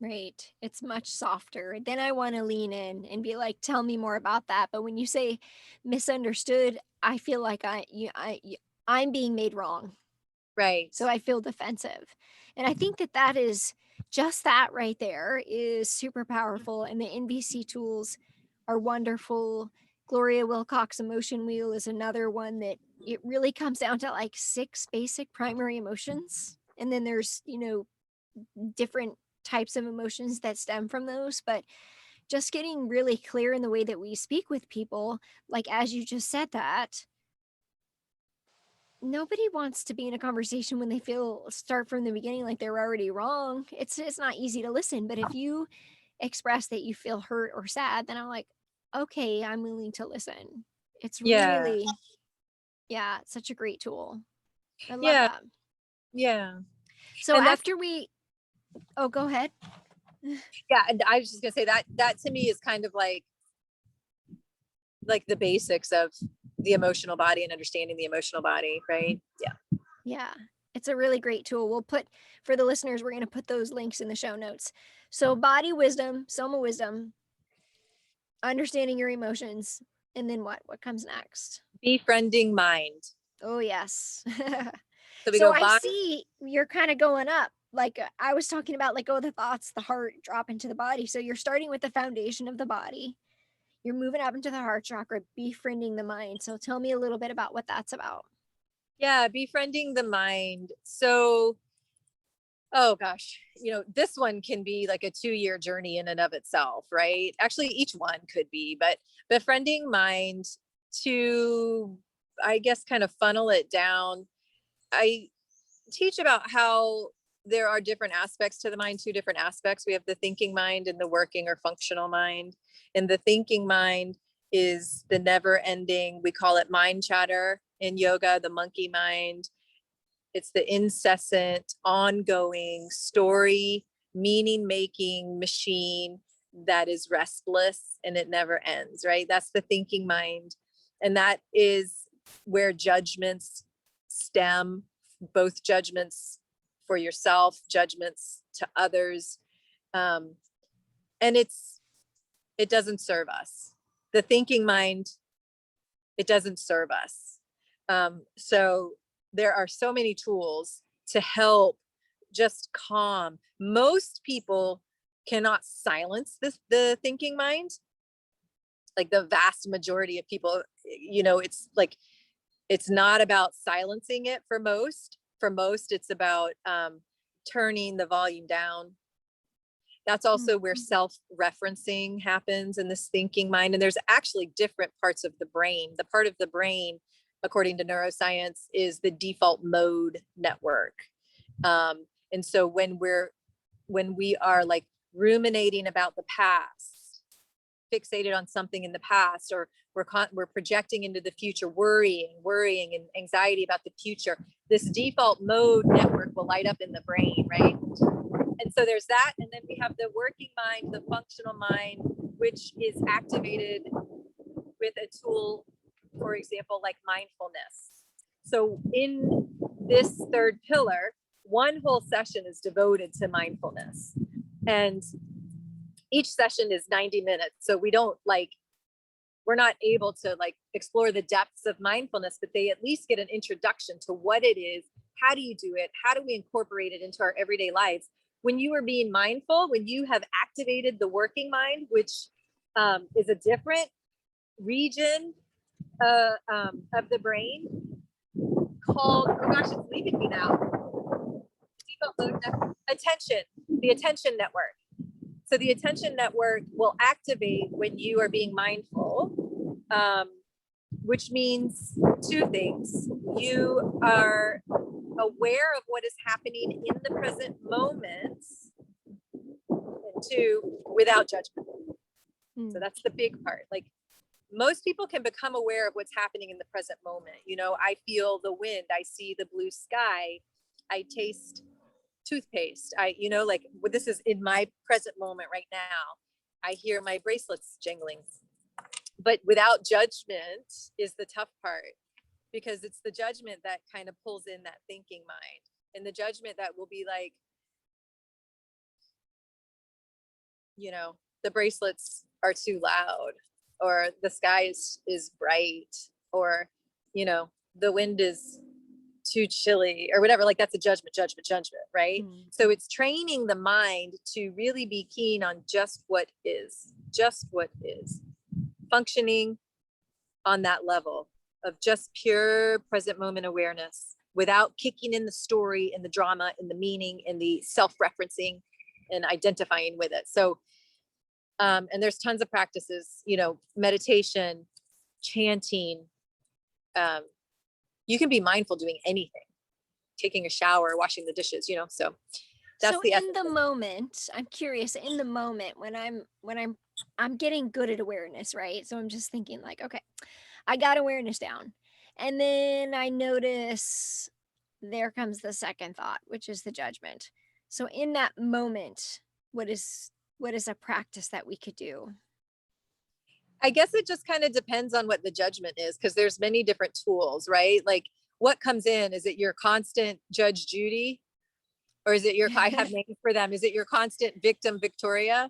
Right. It's much softer. Then I want to lean in and be like, tell me more about that. But when you say misunderstood, I feel like I'm being made wrong. Right. So I feel defensive. And I think that is just that right there is super powerful. And the NVC tools are wonderful. Gloria Wilcox Emotion Wheel is another one that it really comes down to like 6 basic primary emotions. And then there's, you know, different types of emotions that stem from those, but just getting really clear in the way that we speak with people, like as you just said, that nobody wants to be in a conversation when they start from the beginning like they're already wrong. It's not easy to listen, but if you express that you feel hurt or sad, then I'm like, okay, I'm willing to listen. It's really, it's such a great tool. I love that. Yeah. So and after go ahead. Yeah, and I was just gonna say that to me is kind of like the basics of the emotional body and understanding the emotional body, right? Yeah. Yeah, it's a really great tool. We'll put, for the listeners, we're going to put those links in the show notes. So body wisdom, soma wisdom, understanding your emotions, and then what comes next? Befriending mind. Oh yes. So we So go I body. see you're kind of going up, like I was talking about, like, oh, the thoughts, the heart drop into the body. So you're starting with the foundation of the body, you're moving up into the heart chakra, befriending the mind. So tell me a little bit about what that's about. Yeah, befriending the mind. So, oh gosh, this one can be like a 2-year journey in and of itself, right? Actually, each one could be, but befriending mind, to, I guess, kind of funnel it down. I teach about how there are different aspects to the mind, 2 different aspects. We have the thinking mind and the working or functional mind. And the thinking mind is the never ending, we call it mind chatter in yoga, the monkey mind. It's the incessant, ongoing story, meaning making machine that is restless and it never ends, right? That's the thinking mind. And that is where judgments stem, both judgments for yourself, judgments to others. And it doesn't serve us. The thinking mind, it doesn't serve us. So there are so many tools to help just calm. Most people cannot silence the thinking mind. Like the vast majority of people, it's like, it's not about silencing it for most. For most, it's about turning the volume down. That's also where self-referencing happens in this thinking mind. And there's actually different parts of the brain. The part of the brain, according to neuroscience, is the default mode network. And so when we are like ruminating about the past, fixated on something in the past, or we're projecting into the future, worrying and anxiety about the future, this default mode network will light up in the brain, right? And so there's that. And then we have the working mind, the functional mind, which is activated with a tool, for example, like mindfulness. So in this 3rd pillar, one whole session is devoted to mindfulness. And each session is 90 minutes. So we're not able to like explore the depths of mindfulness, but they at least get an introduction to what it is. How do you do it? How do we incorporate it into our everyday lives? When you are being mindful, when you have activated the working mind, which is a different region of the brain called, oh gosh, it's leaving me now. Attention, the attention network. So the attention network will activate when you are being mindful, which means 2 things. You are aware of what is happening in the present moment, and 2, without judgment. So that's the big part. Like, most people can become aware of what's happening in the present moment. I feel the wind, I see the blue sky, I taste toothpaste, like, this is in my present moment right now. I hear my bracelets jingling. But without judgment is the tough part, because it's the judgment that kind of pulls in that thinking mind, and the judgment that will be like, the bracelets are too loud, or the sky is bright, or the wind is too chilly, or whatever. Like, that's a judgment, right? So it's training the mind to really be keen on just what is functioning on that level of just pure present moment awareness, without kicking in the story and the drama and the meaning and the self-referencing and identifying with it. So and there's tons of practices, meditation, chanting. You can be mindful doing anything, taking a shower, washing the dishes, so that's the in the moment. I'm curious, in the moment when I'm getting good at awareness, right? So I'm just thinking like, okay, I got awareness down. And then I notice there comes the second thought, which is the judgment. So in that moment, what is a practice that we could do? I guess it just kind of depends on what the judgment is, because there's many different tools, right? Like what comes in, is it your constant Judge Judy? Or is it your, I have names for them. Is it your constant victim, Victoria?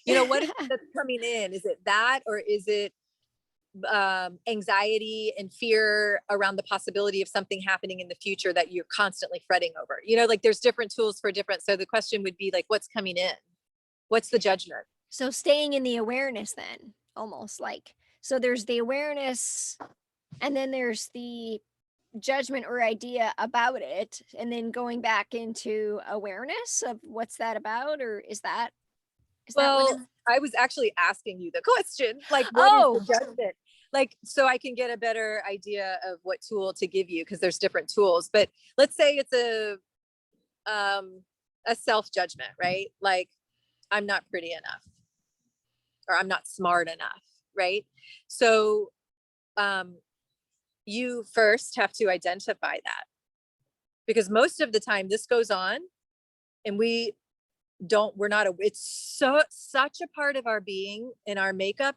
What is it that's coming in? Is it that, or is it anxiety and fear around the possibility of something happening in the future that you're constantly fretting over? Like there's different tools for different. So the question would be like, what's coming in? What's the judgment? So staying in the awareness then, almost like, so there's the awareness and then there's the judgment or idea about it, and then going back into awareness of what's that about, or is that Well, what I was actually asking you the question, like, what is the judgment? Like, so I can get a better idea of what tool to give you, because there's different tools. But let's say it's a self-judgment, right? Like, I'm not pretty enough, or I'm not smart enough, right? So you first have to identify that, because most of the time this goes on and we're not, it's such a part of our being and our makeup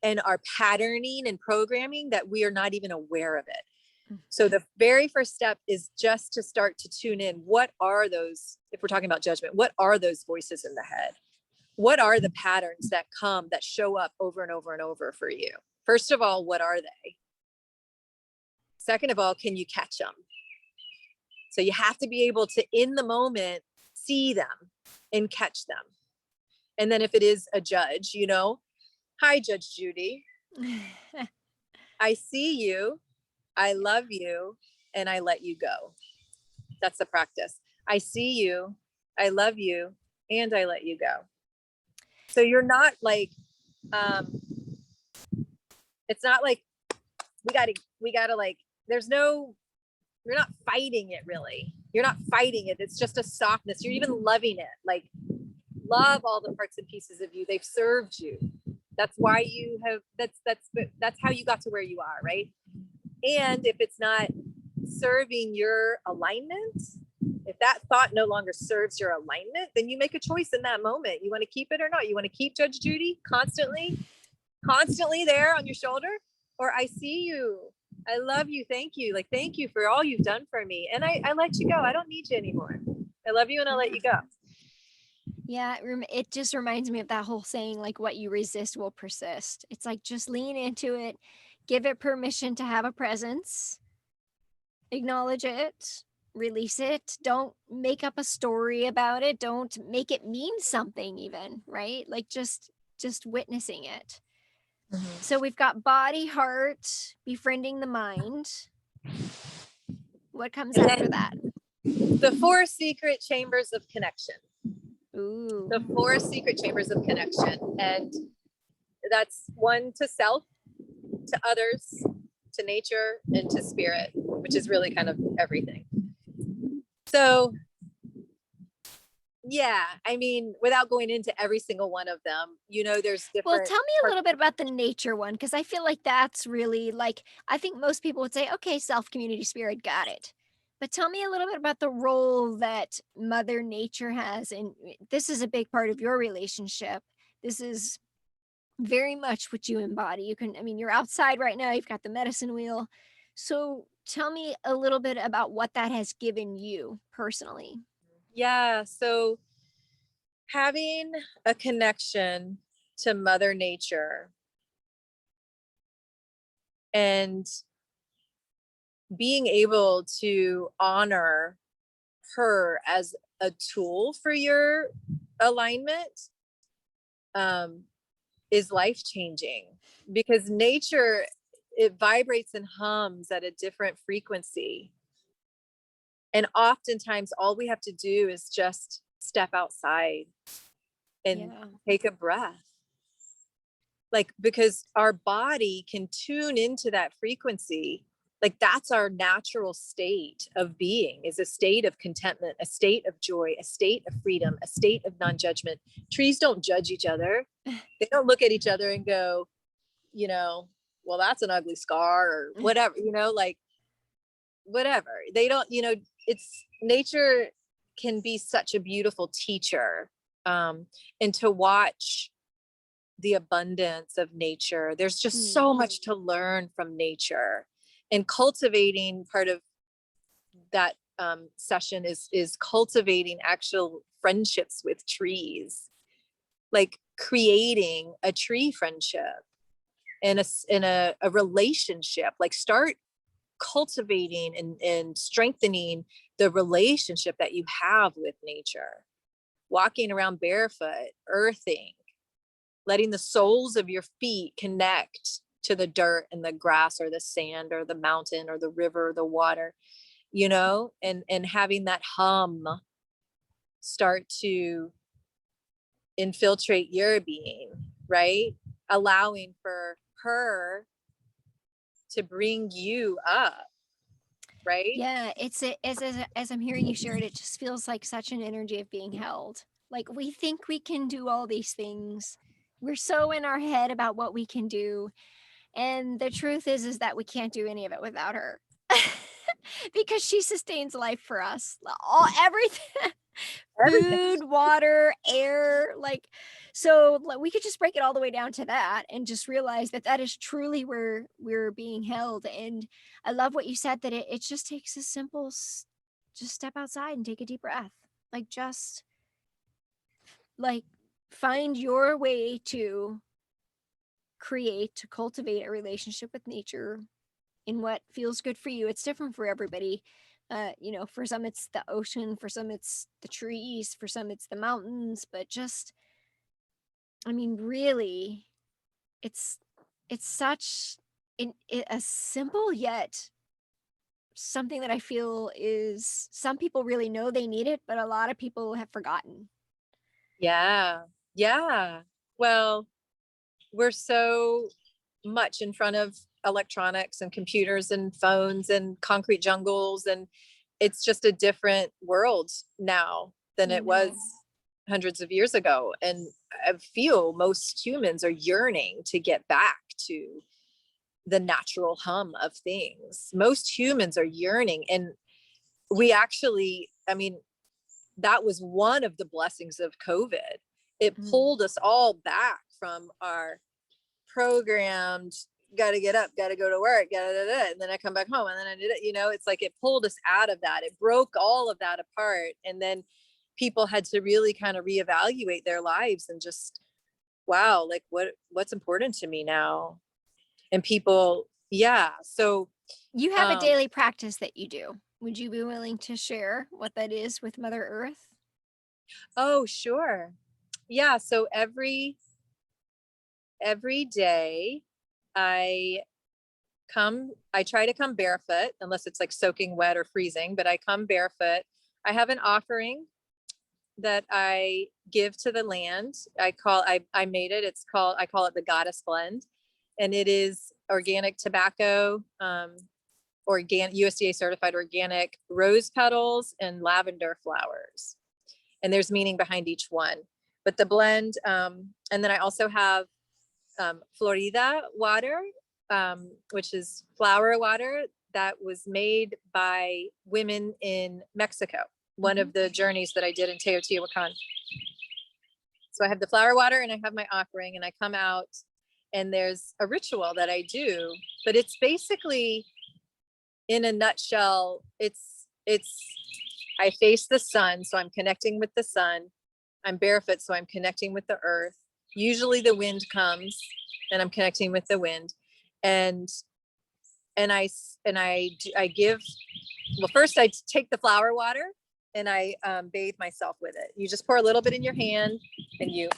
and our patterning and programming that we are not even aware of it. So the very first step is just to start to tune in. What are those, if we're talking about judgment, what are those voices in the head? What are the patterns that come, that show up over and over and over for you? First of all, what are they? Second of all, can you catch them? So you have to be able to, in the moment, see them and catch them. And then if it is a judge, hi, Judge Judy. I see you, I love you, and I let you go. That's the practice. I see you, I love you, and I let you go. So you're not like, it's not like we gotta like, you're not fighting it really. You're not fighting it. It's just a softness. You're even loving it. Like, love all the parts and pieces of you. They've served you. That's why you have, that's how you got to where you are, right? And if it's not serving your alignment, if that thought no longer serves your alignment, then you make a choice in that moment. You want to keep it or not? You want to keep Judge Judy constantly there on your shoulder? Or I see you, I love you, thank you. Like, thank you for all you've done for me. And I let you go. I don't need you anymore. I love you and I'll let you go. Yeah, it just reminds me of that whole saying, like, what you resist will persist. It's like, just lean into it, give it permission to have a presence, acknowledge it, release it. Don't make up a story about it. Don't make it mean something even, right? Like, just witnessing it. So we've got body, heart, befriending the mind. What comes after that? The 4 secret chambers of connection. Ooh. The 4 secret chambers of connection. And that's 1 to self, to others, to nature, and to spirit, which is really kind of everything. So yeah, I mean, without going into every single one of them, there's different. Well, tell me a little bit about the nature one, because I feel like that's really, like, I think most people would say, okay, self, community, spirit, got it. But tell me a little bit about the role that Mother Nature has. And this is a big part of your relationship. This is very much what you embody. You're outside right now, you've got the medicine wheel. So tell me a little bit about what that has given you personally. Yeah, so having a connection to Mother Nature and being able to honor her as a tool for your alignment is life-changing, because nature, it vibrates and hums at a different frequency. And oftentimes all we have to do is just step outside and take a breath. Like, because our body can tune into that frequency. Like, that's our natural state of being, is a state of contentment, a state of joy, a state of freedom, a state of non-judgment. Trees don't judge each other. They don't look at each other and go, well, that's an ugly scar or whatever, like, whatever. They don't, it's, nature can be such a beautiful teacher. And to watch the abundance of nature. There's just so much to learn from nature, and cultivating part of that session is cultivating actual friendships with trees, like creating a tree friendship and a relationship, like start cultivating and strengthening the relationship that you have with nature, walking around barefoot, earthing, letting the soles of your feet connect to the dirt and the grass or the sand or the mountain or the river or the water, you know, and having that hum start to infiltrate your being, right? Allowing for her to bring you up, right? Yeah, as I'm hearing you share it, it just feels like such an energy of being held. Like we think we can do all these things. We're so in our head about what we can do. And the truth is that we can't do any of it without her. Because she sustains life for us. Everything. Food, water, air, like, so we could just break it all the way down to that and just realize that that is truly where we're being held. And I love what you said, that it just takes a simple, just step outside and take a deep breath. Like, just like find your way to create, to cultivate a relationship with nature in what feels good for you. It's different for everybody. You know, for some it's the ocean, for some it's the trees, for some it's the mountains, but just, I mean, really, it's such a simple yet something that I feel is, some people really know they need it, but a lot of people have forgotten. Yeah. Yeah. Well, we're so much in front of electronics and computers and phones and concrete jungles, and it's just a different world now than it was hundreds of years ago. And I feel most humans are yearning to get back to the natural hum of things. Most humans are yearning, and we actually, I mean, that was one of the blessings of COVID. It pulled us all back from our programmed, got to get up, got to go to work, and then I come back home and then I did it. You know, it's like it pulled us out of that. It broke all of that apart. And then people had to really kind of reevaluate their lives and just, wow, like what's important to me now? And people, yeah. So you have a daily practice that you do. Would you be willing to share what that is with Mother Earth? Oh, sure. Yeah. So every day I try to come barefoot unless it's like soaking wet or freezing, but I come barefoot. I have an offering that I give to the land. I made it. I call it the Goddess Blend, and it is organic tobacco, organic USDA certified organic rose petals and lavender flowers. And there's meaning behind each one, but the blend, and then I also have Florida water, which is flower water that was made by women in Mexico. One of the journeys that I did in Teotihuacan. So I have the flower water and I have my offering, and I come out and there's a ritual that I do, but it's basically, in a nutshell, it's I face the sun, so I'm connecting with the sun. I'm barefoot, so I'm connecting with the earth. Usually the wind comes and I'm connecting with the wind. And I give, well, first I take the flower water and I bathe myself with it. You just pour a little bit in your hand and you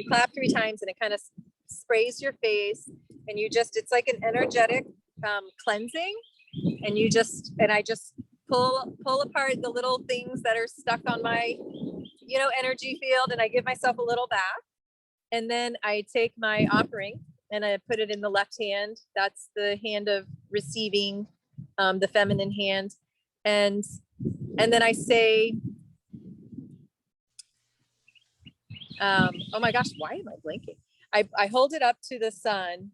clap 3 times and it kind of sprays your face, and it's like an energetic cleansing. And I just pull apart the little things that are stuck on my, energy field, and I give myself a little bath. And then I take my offering and I put it in the left hand. That's the hand of receiving, the feminine hand. And then I say, oh my gosh, why am I blinking? I hold it up to the sun.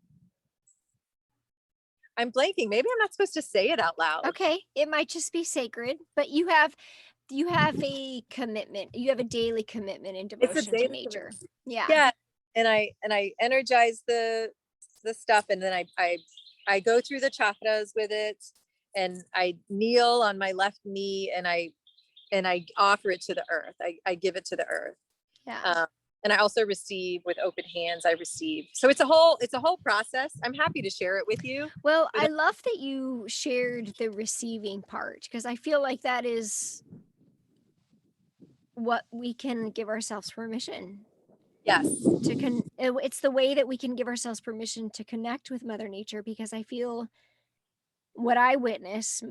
I'm blanking. Maybe I'm not supposed to say it out loud. Okay, it might just be sacred, but you have a commitment. You have a daily commitment and devotion to nature. Yeah. I energize the stuff, and then I go through the chakras with it, and I kneel on my left knee, and I offer it to the earth. I give it to the earth. Yeah. And I also receive with open hands. I receive. So it's a whole process. I'm happy to share it with you. Well, I love that you shared the receiving part, because I feel like that is what we can give ourselves permission Yes. to it's the way that we can give ourselves permission to connect with Mother Nature, because I feel what I witness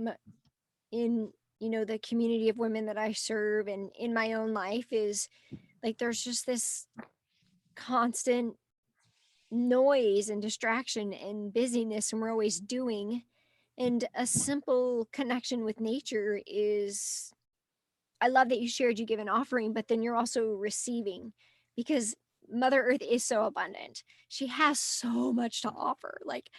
in, you know, the community of women that I serve and in my own life is like there's just this constant noise and distraction and busyness, and we're always doing. And a simple connection with nature is, I love that you shared you give an offering, but then you're also receiving, because Mother Earth is so abundant. She has so much to offer. Like,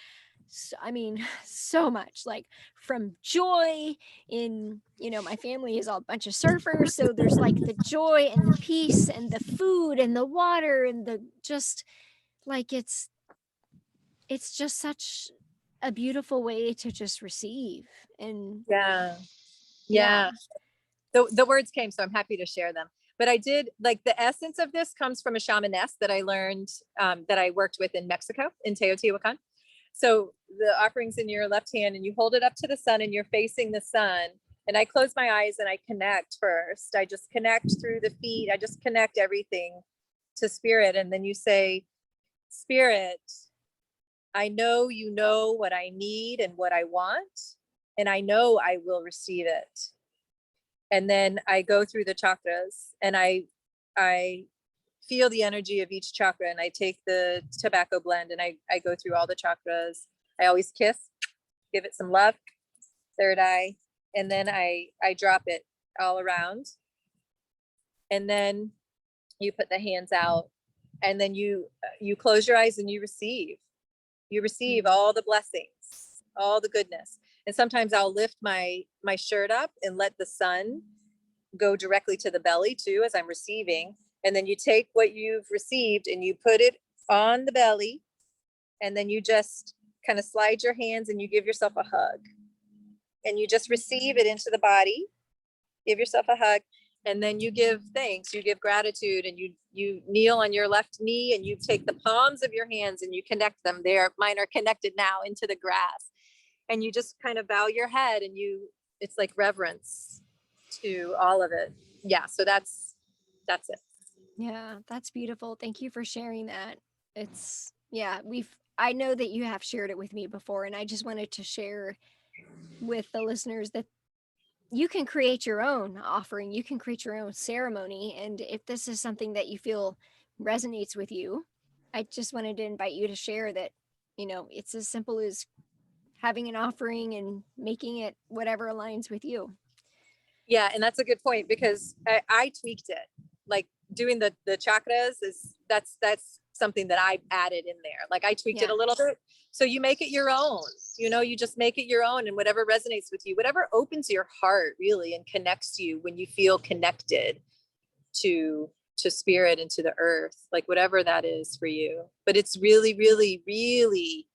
so, I mean, so much, like from joy in, you know, my family is all a bunch of surfers. So there's like the joy and the peace and the food and the water and the just like, it's just such a beautiful way to just receive. And Yeah. yeah. The words came, so I'm happy to share them. But I did, like, the essence of this comes from a shamaness that I learned, that I worked with in Mexico, in Teotihuacan. So the offering's in your left hand, and you hold it up to the sun, and you're facing the sun. And I close my eyes and I connect first. I just connect through the feet. I just connect everything to spirit. And then you say, Spirit, I know you know what I need and what I want, and I know I will receive it. And then I go through the chakras, and I feel the energy of each chakra, and I take the tobacco blend, and I go through all the chakras. I always kiss, give it some love, third eye, and then I drop it all around. And then you put the hands out, and then you close your eyes and you receive all the blessings, all the goodness. And sometimes I'll lift my shirt up and let the sun go directly to the belly too, as I'm receiving. And then you take what you've received and you put it on the belly, and then you just kind of slide your hands and you give yourself a hug, and you just receive it into the body. Give yourself a hug, and then you give thanks, you give gratitude, and you kneel on your left knee, and you take the palms of your hands and you connect them there. Mine are connected now into the grass, and you just kind of bow your head, and it's like reverence to all of it. Yeah. So that's it. Yeah, that's beautiful. Thank you for sharing that. It's, yeah, I know that you have shared it with me before, and I just wanted to share with the listeners that you can create your own offering, you can create your own ceremony. And if this is something that you feel resonates with you, I just wanted to invite you to share that, you know, it's as simple as having an offering and making it whatever aligns with you. Yeah. And that's a good point, because I tweaked it. Like, doing the chakras that's something that I added in there. Like, I tweaked it a little bit. So you make it your own, you just make it your own, and whatever resonates with you, whatever opens your heart really and connects you when you feel connected to spirit and to the earth, like whatever that is for you. But it's really, really, really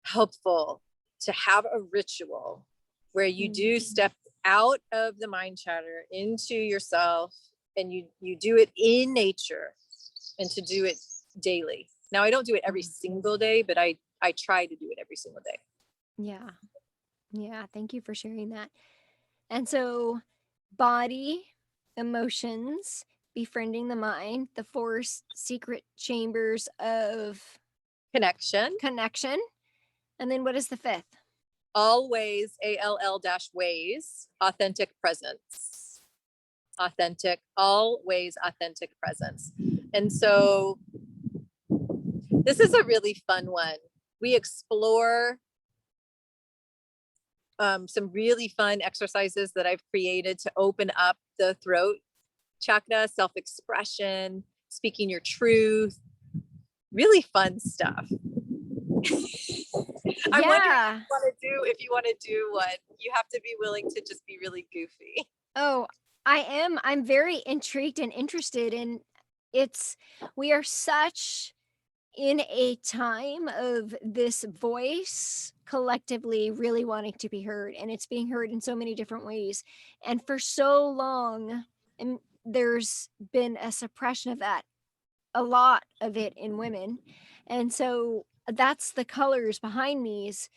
helpful to have a ritual where you do step out of the mind chatter into yourself, and you do it in nature, and to do it daily. Now, I don't do it every single day, but I try to do it every single day. Yeah, thank you for sharing that. And so, body, emotions, befriending the mind, the four secret chambers of Connection. And then what is the fifth? Always, ALL-ways, authentic presence. Always authentic presence. And so this is a really fun one. We explore some really fun exercises that I've created to open up the throat chakra, self-expression, speaking your truth, really fun stuff. I'm wondering if you want to do one. You have to be willing to just be really goofy. Oh, I'm very intrigued and interested in we are such in a time of this voice collectively really wanting to be heard, and it's being heard in so many different ways. And for so long, and there's been a suppression of that, a lot of it in women. And so that's the colors behind me. Is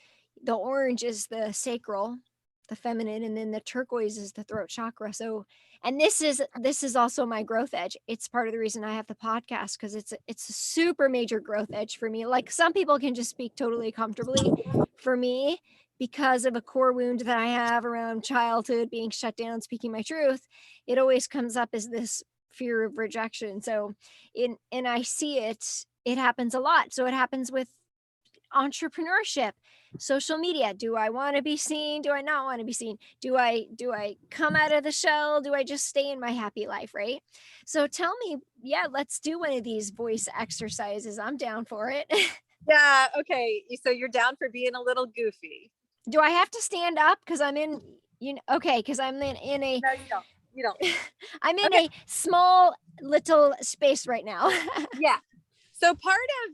the orange is the sacral, the feminine, and then the turquoise is the throat chakra. So, and this is also my growth edge. It's part of the reason I have the podcast, because it's a super major growth edge for me. Like, some people can just speak totally comfortably. For me, because of a core wound that I have around childhood, being shut down, speaking my truth, it always comes up as this fear of rejection. So and I see it happens a lot. So it happens with entrepreneurship, social media. Do I want to be seen? Do I not want to be seen? Do I come out of the shell? Do I just stay in my happy life, right? So tell me, yeah, let's do one of these voice exercises. I'm down for it. Yeah. Okay. So you're down for being a little goofy. Do I have to stand up because I'm in, okay, because I'm in a No, you don't. I'm in Okay. a small little space right now. Yeah. So part of,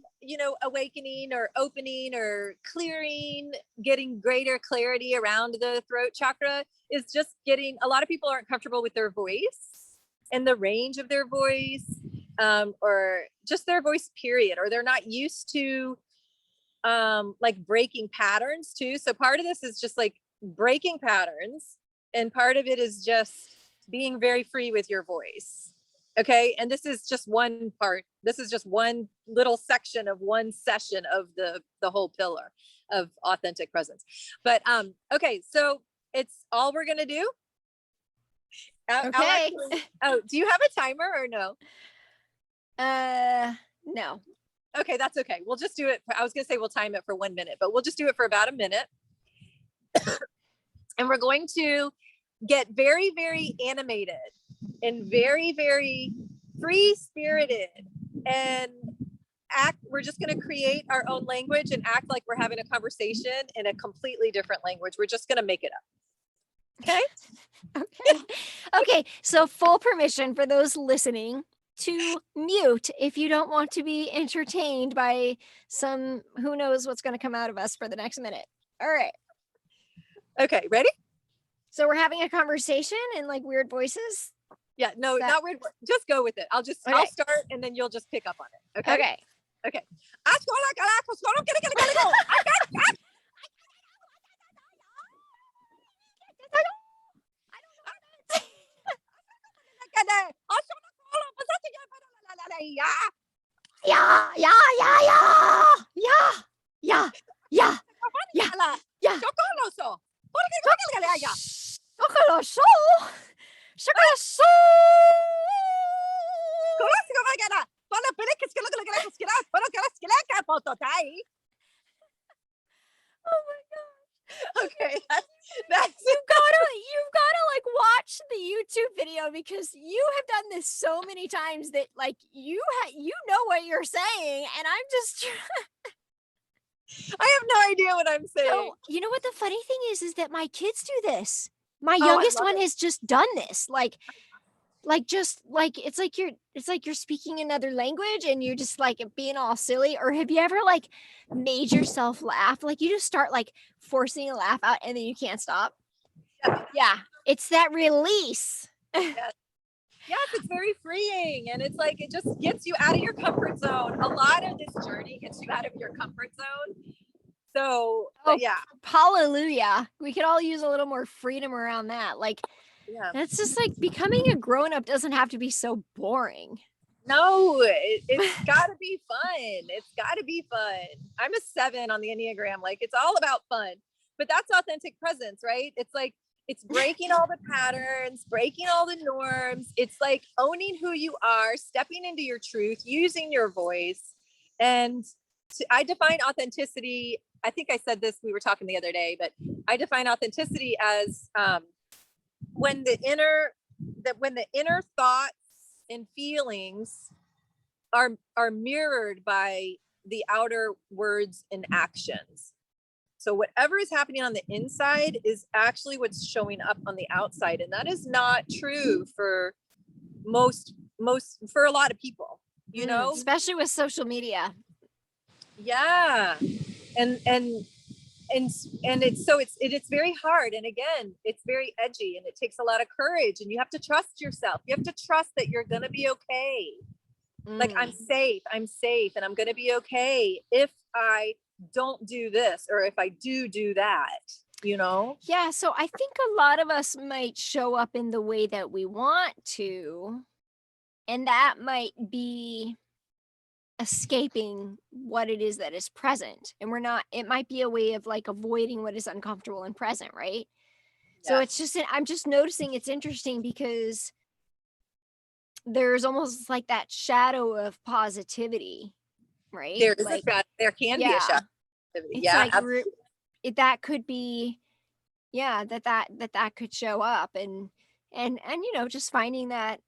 awakening or opening or clearing, getting greater clarity around the throat chakra is just a lot of people aren't comfortable with their voice and the range of their voice, or just their voice, period. Or they're not used to like breaking patterns too. So part of this is just like breaking patterns, and part of it is just being very free with your voice. Okay. And this is just one part. This is just one little section of one session of the whole pillar of authentic presence. But okay, so it's all we're gonna do. Okay. Do you have a timer or no? No. Okay, that's okay. We'll just do it. I was gonna say we'll time it for 1 minute, but we'll just do it for about a minute. And we're going to get very, very animated and very, very free spirited and we're just going to create our own language and act like we're having a conversation in a completely different language. We're just going to make it up. Okay. Okay. So full permission for those listening to mute if you don't want to be entertained by some, who knows what's going to come out of us for the next minute. All right. Okay. Ready? So we're having a conversation in like weird voices. Yeah, no, not weird. Just go with it. I'll start and then you'll just pick up on it. Okay. Okay. Okay. Oh my god. Okay, that's you've gotta like watch the YouTube video, because you have done this so many times that like you know what you're saying, and I'm just I have no idea what I'm saying. So, you know what the funny thing is that my kids do this. My youngest one has just done this. Like just like it's like you're speaking another language and you're just like being all silly. Or have you ever like made yourself laugh? Like you just start like forcing a laugh out and then you can't stop. Yeah. It's that release. Yes, it's very freeing, and it's like it just gets you out of your comfort zone. A lot of this journey gets you out of your comfort zone. So yeah, hallelujah. We could all use a little more freedom around that. Like, yeah, that's just like becoming a grown-up doesn't have to be so boring. No, it's got to be fun. It's got to be fun. I'm a 7 on the Enneagram. Like it's all about fun, but that's authentic presence, right? It's like it's breaking all the patterns, breaking all the norms. It's like owning who you are, stepping into your truth, using your voice. And I define authenticity. I think I said this, we were talking the other day, but I define authenticity as when the inner thoughts and feelings are mirrored by the outer words and actions. So whatever is happening on the inside is actually what's showing up on the outside. And that is not true for most for a lot of people, you know, especially with social media. Yeah. And and and it's very hard, and again, it's very edgy, and it takes a lot of courage, and you have to trust yourself. You have to trust that you're going to be okay. Like, I'm safe, and I'm going to be okay if I don't do this, or if I do that, you know? Yeah, so I think a lot of us might show up in the way that we want to, and that might be escaping what it is that is present. And we're not, it might be a way of like avoiding what is uncomfortable and present, right? So Yes. it's just, I'm just noticing it's interesting because there's almost like that shadow of positivity, right? There is Like, there can be a yeah, shadow. it's Yeah, like that could be, yeah, that could show up, and you know, just finding that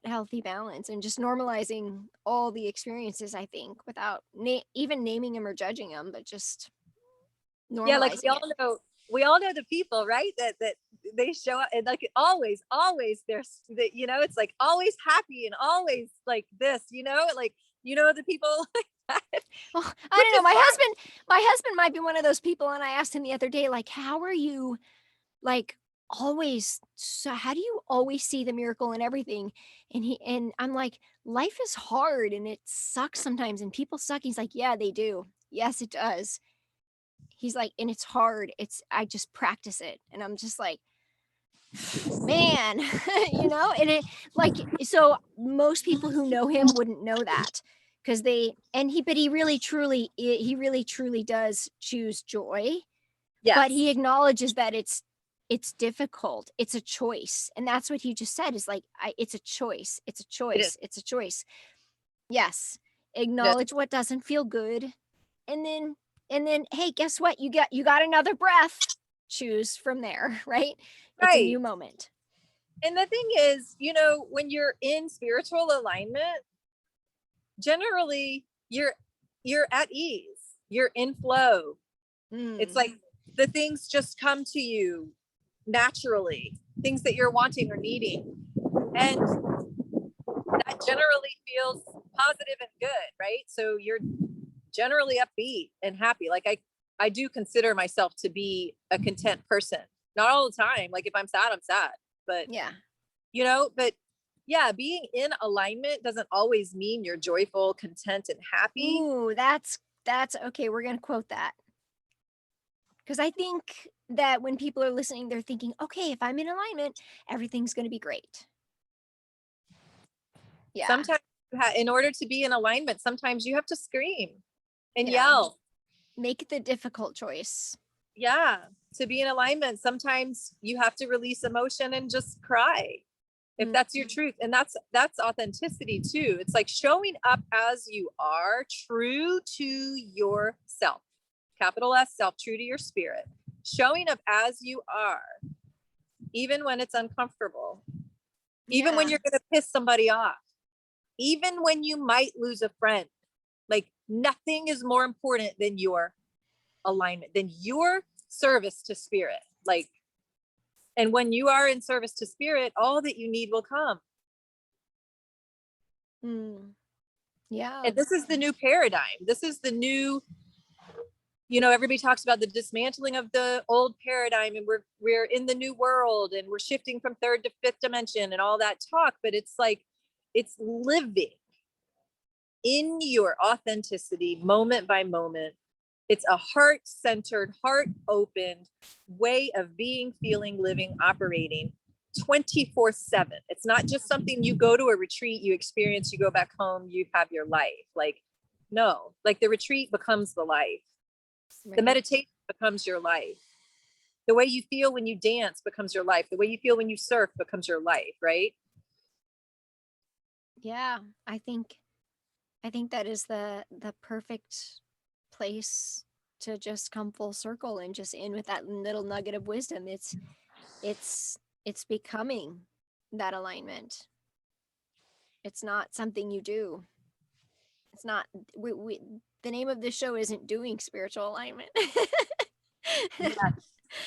healthy balance and just normalizing all the experiences, I think, without even naming them or judging them, but just yeah, like normalizing it. we all know the people, right, that they show up, and like always there's that, you know, it's like always happy and always like this, you know, like, you know, the people like that, Well, I which don't know. is fine. My husband might be one of those people, and I asked him the other day, like, how are you, like, always, so how do you always see the miracle in everything? And I'm like, life is hard and it sucks sometimes, and people suck. He's like, yeah, they do. Yes, it does. He's like, and it's hard. I just practice it. And I'm just like, man, you know, and it, like, so most people who know him wouldn't know that, because but he really truly does choose joy, but Yes, he acknowledges that it's difficult. It's a choice. And that's what he just said, is like, it's a choice. It's a it is. choice. It's a choice. Yes. It is. Acknowledge what doesn't feel good. And then, hey, guess what? You got another breath. Choose from there, right? It's a new Right. moment. And the thing is, you know, when you're in spiritual alignment, generally you're at ease, you're in flow. It's Mm. like the things just come to you naturally, things that you're wanting or needing. And that generally feels positive and good, right? So you're generally upbeat and happy. Like I do consider myself to be a content person. Not all the time. Like if I'm sad, I'm sad. But Yeah. you know, but yeah, being in alignment doesn't always mean you're joyful, content, and happy. Ooh, that's okay. We're gonna quote that. Because I think that when people are listening, they're thinking, okay, if I'm in alignment, everything's gonna be great. Yeah. Sometimes in order to be in alignment, sometimes you have to scream and Yeah. yell. Make the difficult choice. Yeah, to be in alignment, sometimes you have to release emotion and just cry if Mm. that's your truth. And that's authenticity too. It's like showing up as you are, true to yourself, capital S self, true to your spirit, showing up as you are, even when it's uncomfortable, even when Yeah. you're going to piss somebody off, even when you might lose a friend. Like nothing is more important than your alignment, than your service to spirit. Like, and when you are in service to spirit, all that you need will come. Mm. Yeah. And this is the new paradigm. This is the new, you know, everybody talks about the dismantling of the old paradigm, and we're in the new world, and we're shifting from third to fifth dimension and all that talk. But it's like, it's living in your authenticity moment by moment. It's a heart-centered, heart-opened way of being, feeling, living, operating 24/7. It's not just something you go to a retreat, you experience, you go back home, you have your life. Like, no, like the retreat becomes the life. The Right. meditation becomes your life. The way you feel when you dance becomes your life. The way you feel when you surf becomes your life, right? Yeah. I think that is the perfect place to just come full circle and just end with that little nugget of wisdom. It's becoming that alignment. It's not something you do. It's not, we the name of this show isn't doing spiritual alignment. Yeah.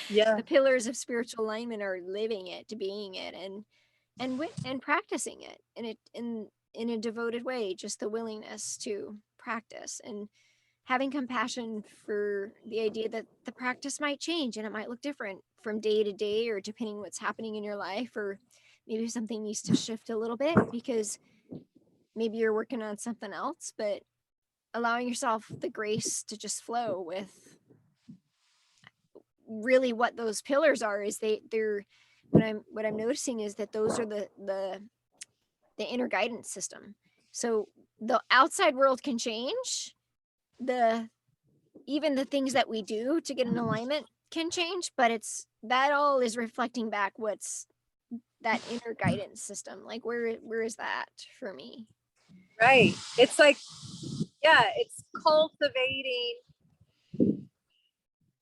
Yeah. The pillars of spiritual alignment are living it, being it, and practicing it, in a devoted way. Just the willingness to practice and having compassion for the idea that the practice might change and it might look different from day to day, or depending what's happening in your life, or maybe something needs to shift a little bit because maybe you're working on something else, but allowing yourself the grace to just flow with really what those pillars are. Is they're what I'm noticing is that those are the inner guidance system. So the outside world can change, even the things that we do to get in alignment can change, but it's that all is reflecting back what's that inner guidance system. Like where is that for me? Right. It's like, yeah, it's cultivating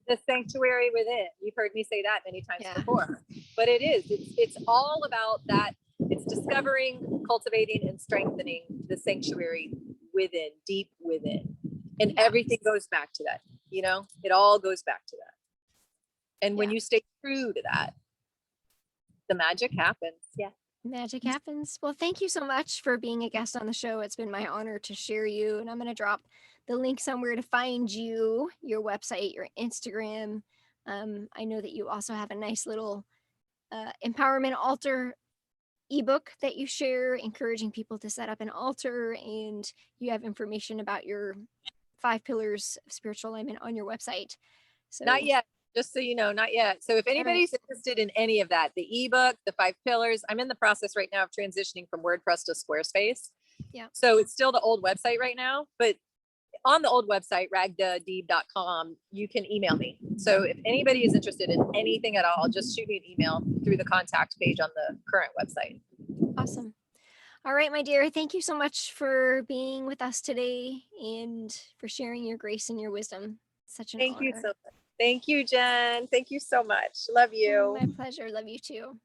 the sanctuary within. You've heard me say that many times before, but it's all about that. It's discovering, cultivating, and strengthening the sanctuary within, deep within. And everything goes back to that, it all goes back to that. And when you stay true to that, the magic happens. Yeah. Magic happens. Well, thank you so much for being a guest on the show. It's been my honor to share you. And I'm going to drop the link somewhere to find you, your website, your Instagram. I know that you also have a nice little empowerment altar ebook that you share, encouraging people to set up an altar. And you have information about your 5 pillars of spiritual alignment on your website. So not yet. Just so you know, not yet. So if anybody's interested in any of that, the ebook, the 5 pillars, I'm in the process right now of transitioning from WordPress to Squarespace. Yeah. So it's still the old website right now, but on the old website, ragdadeeb.com, you can email me. So if anybody is interested in anything at all, just shoot me an email through the contact page on the current website. Awesome. All right, my dear, thank you so much for being with us today and for sharing your grace and your wisdom. Such an honor. Thank you so much. Thank you, Jen. Thank you so much. Love you. My pleasure. Love you too.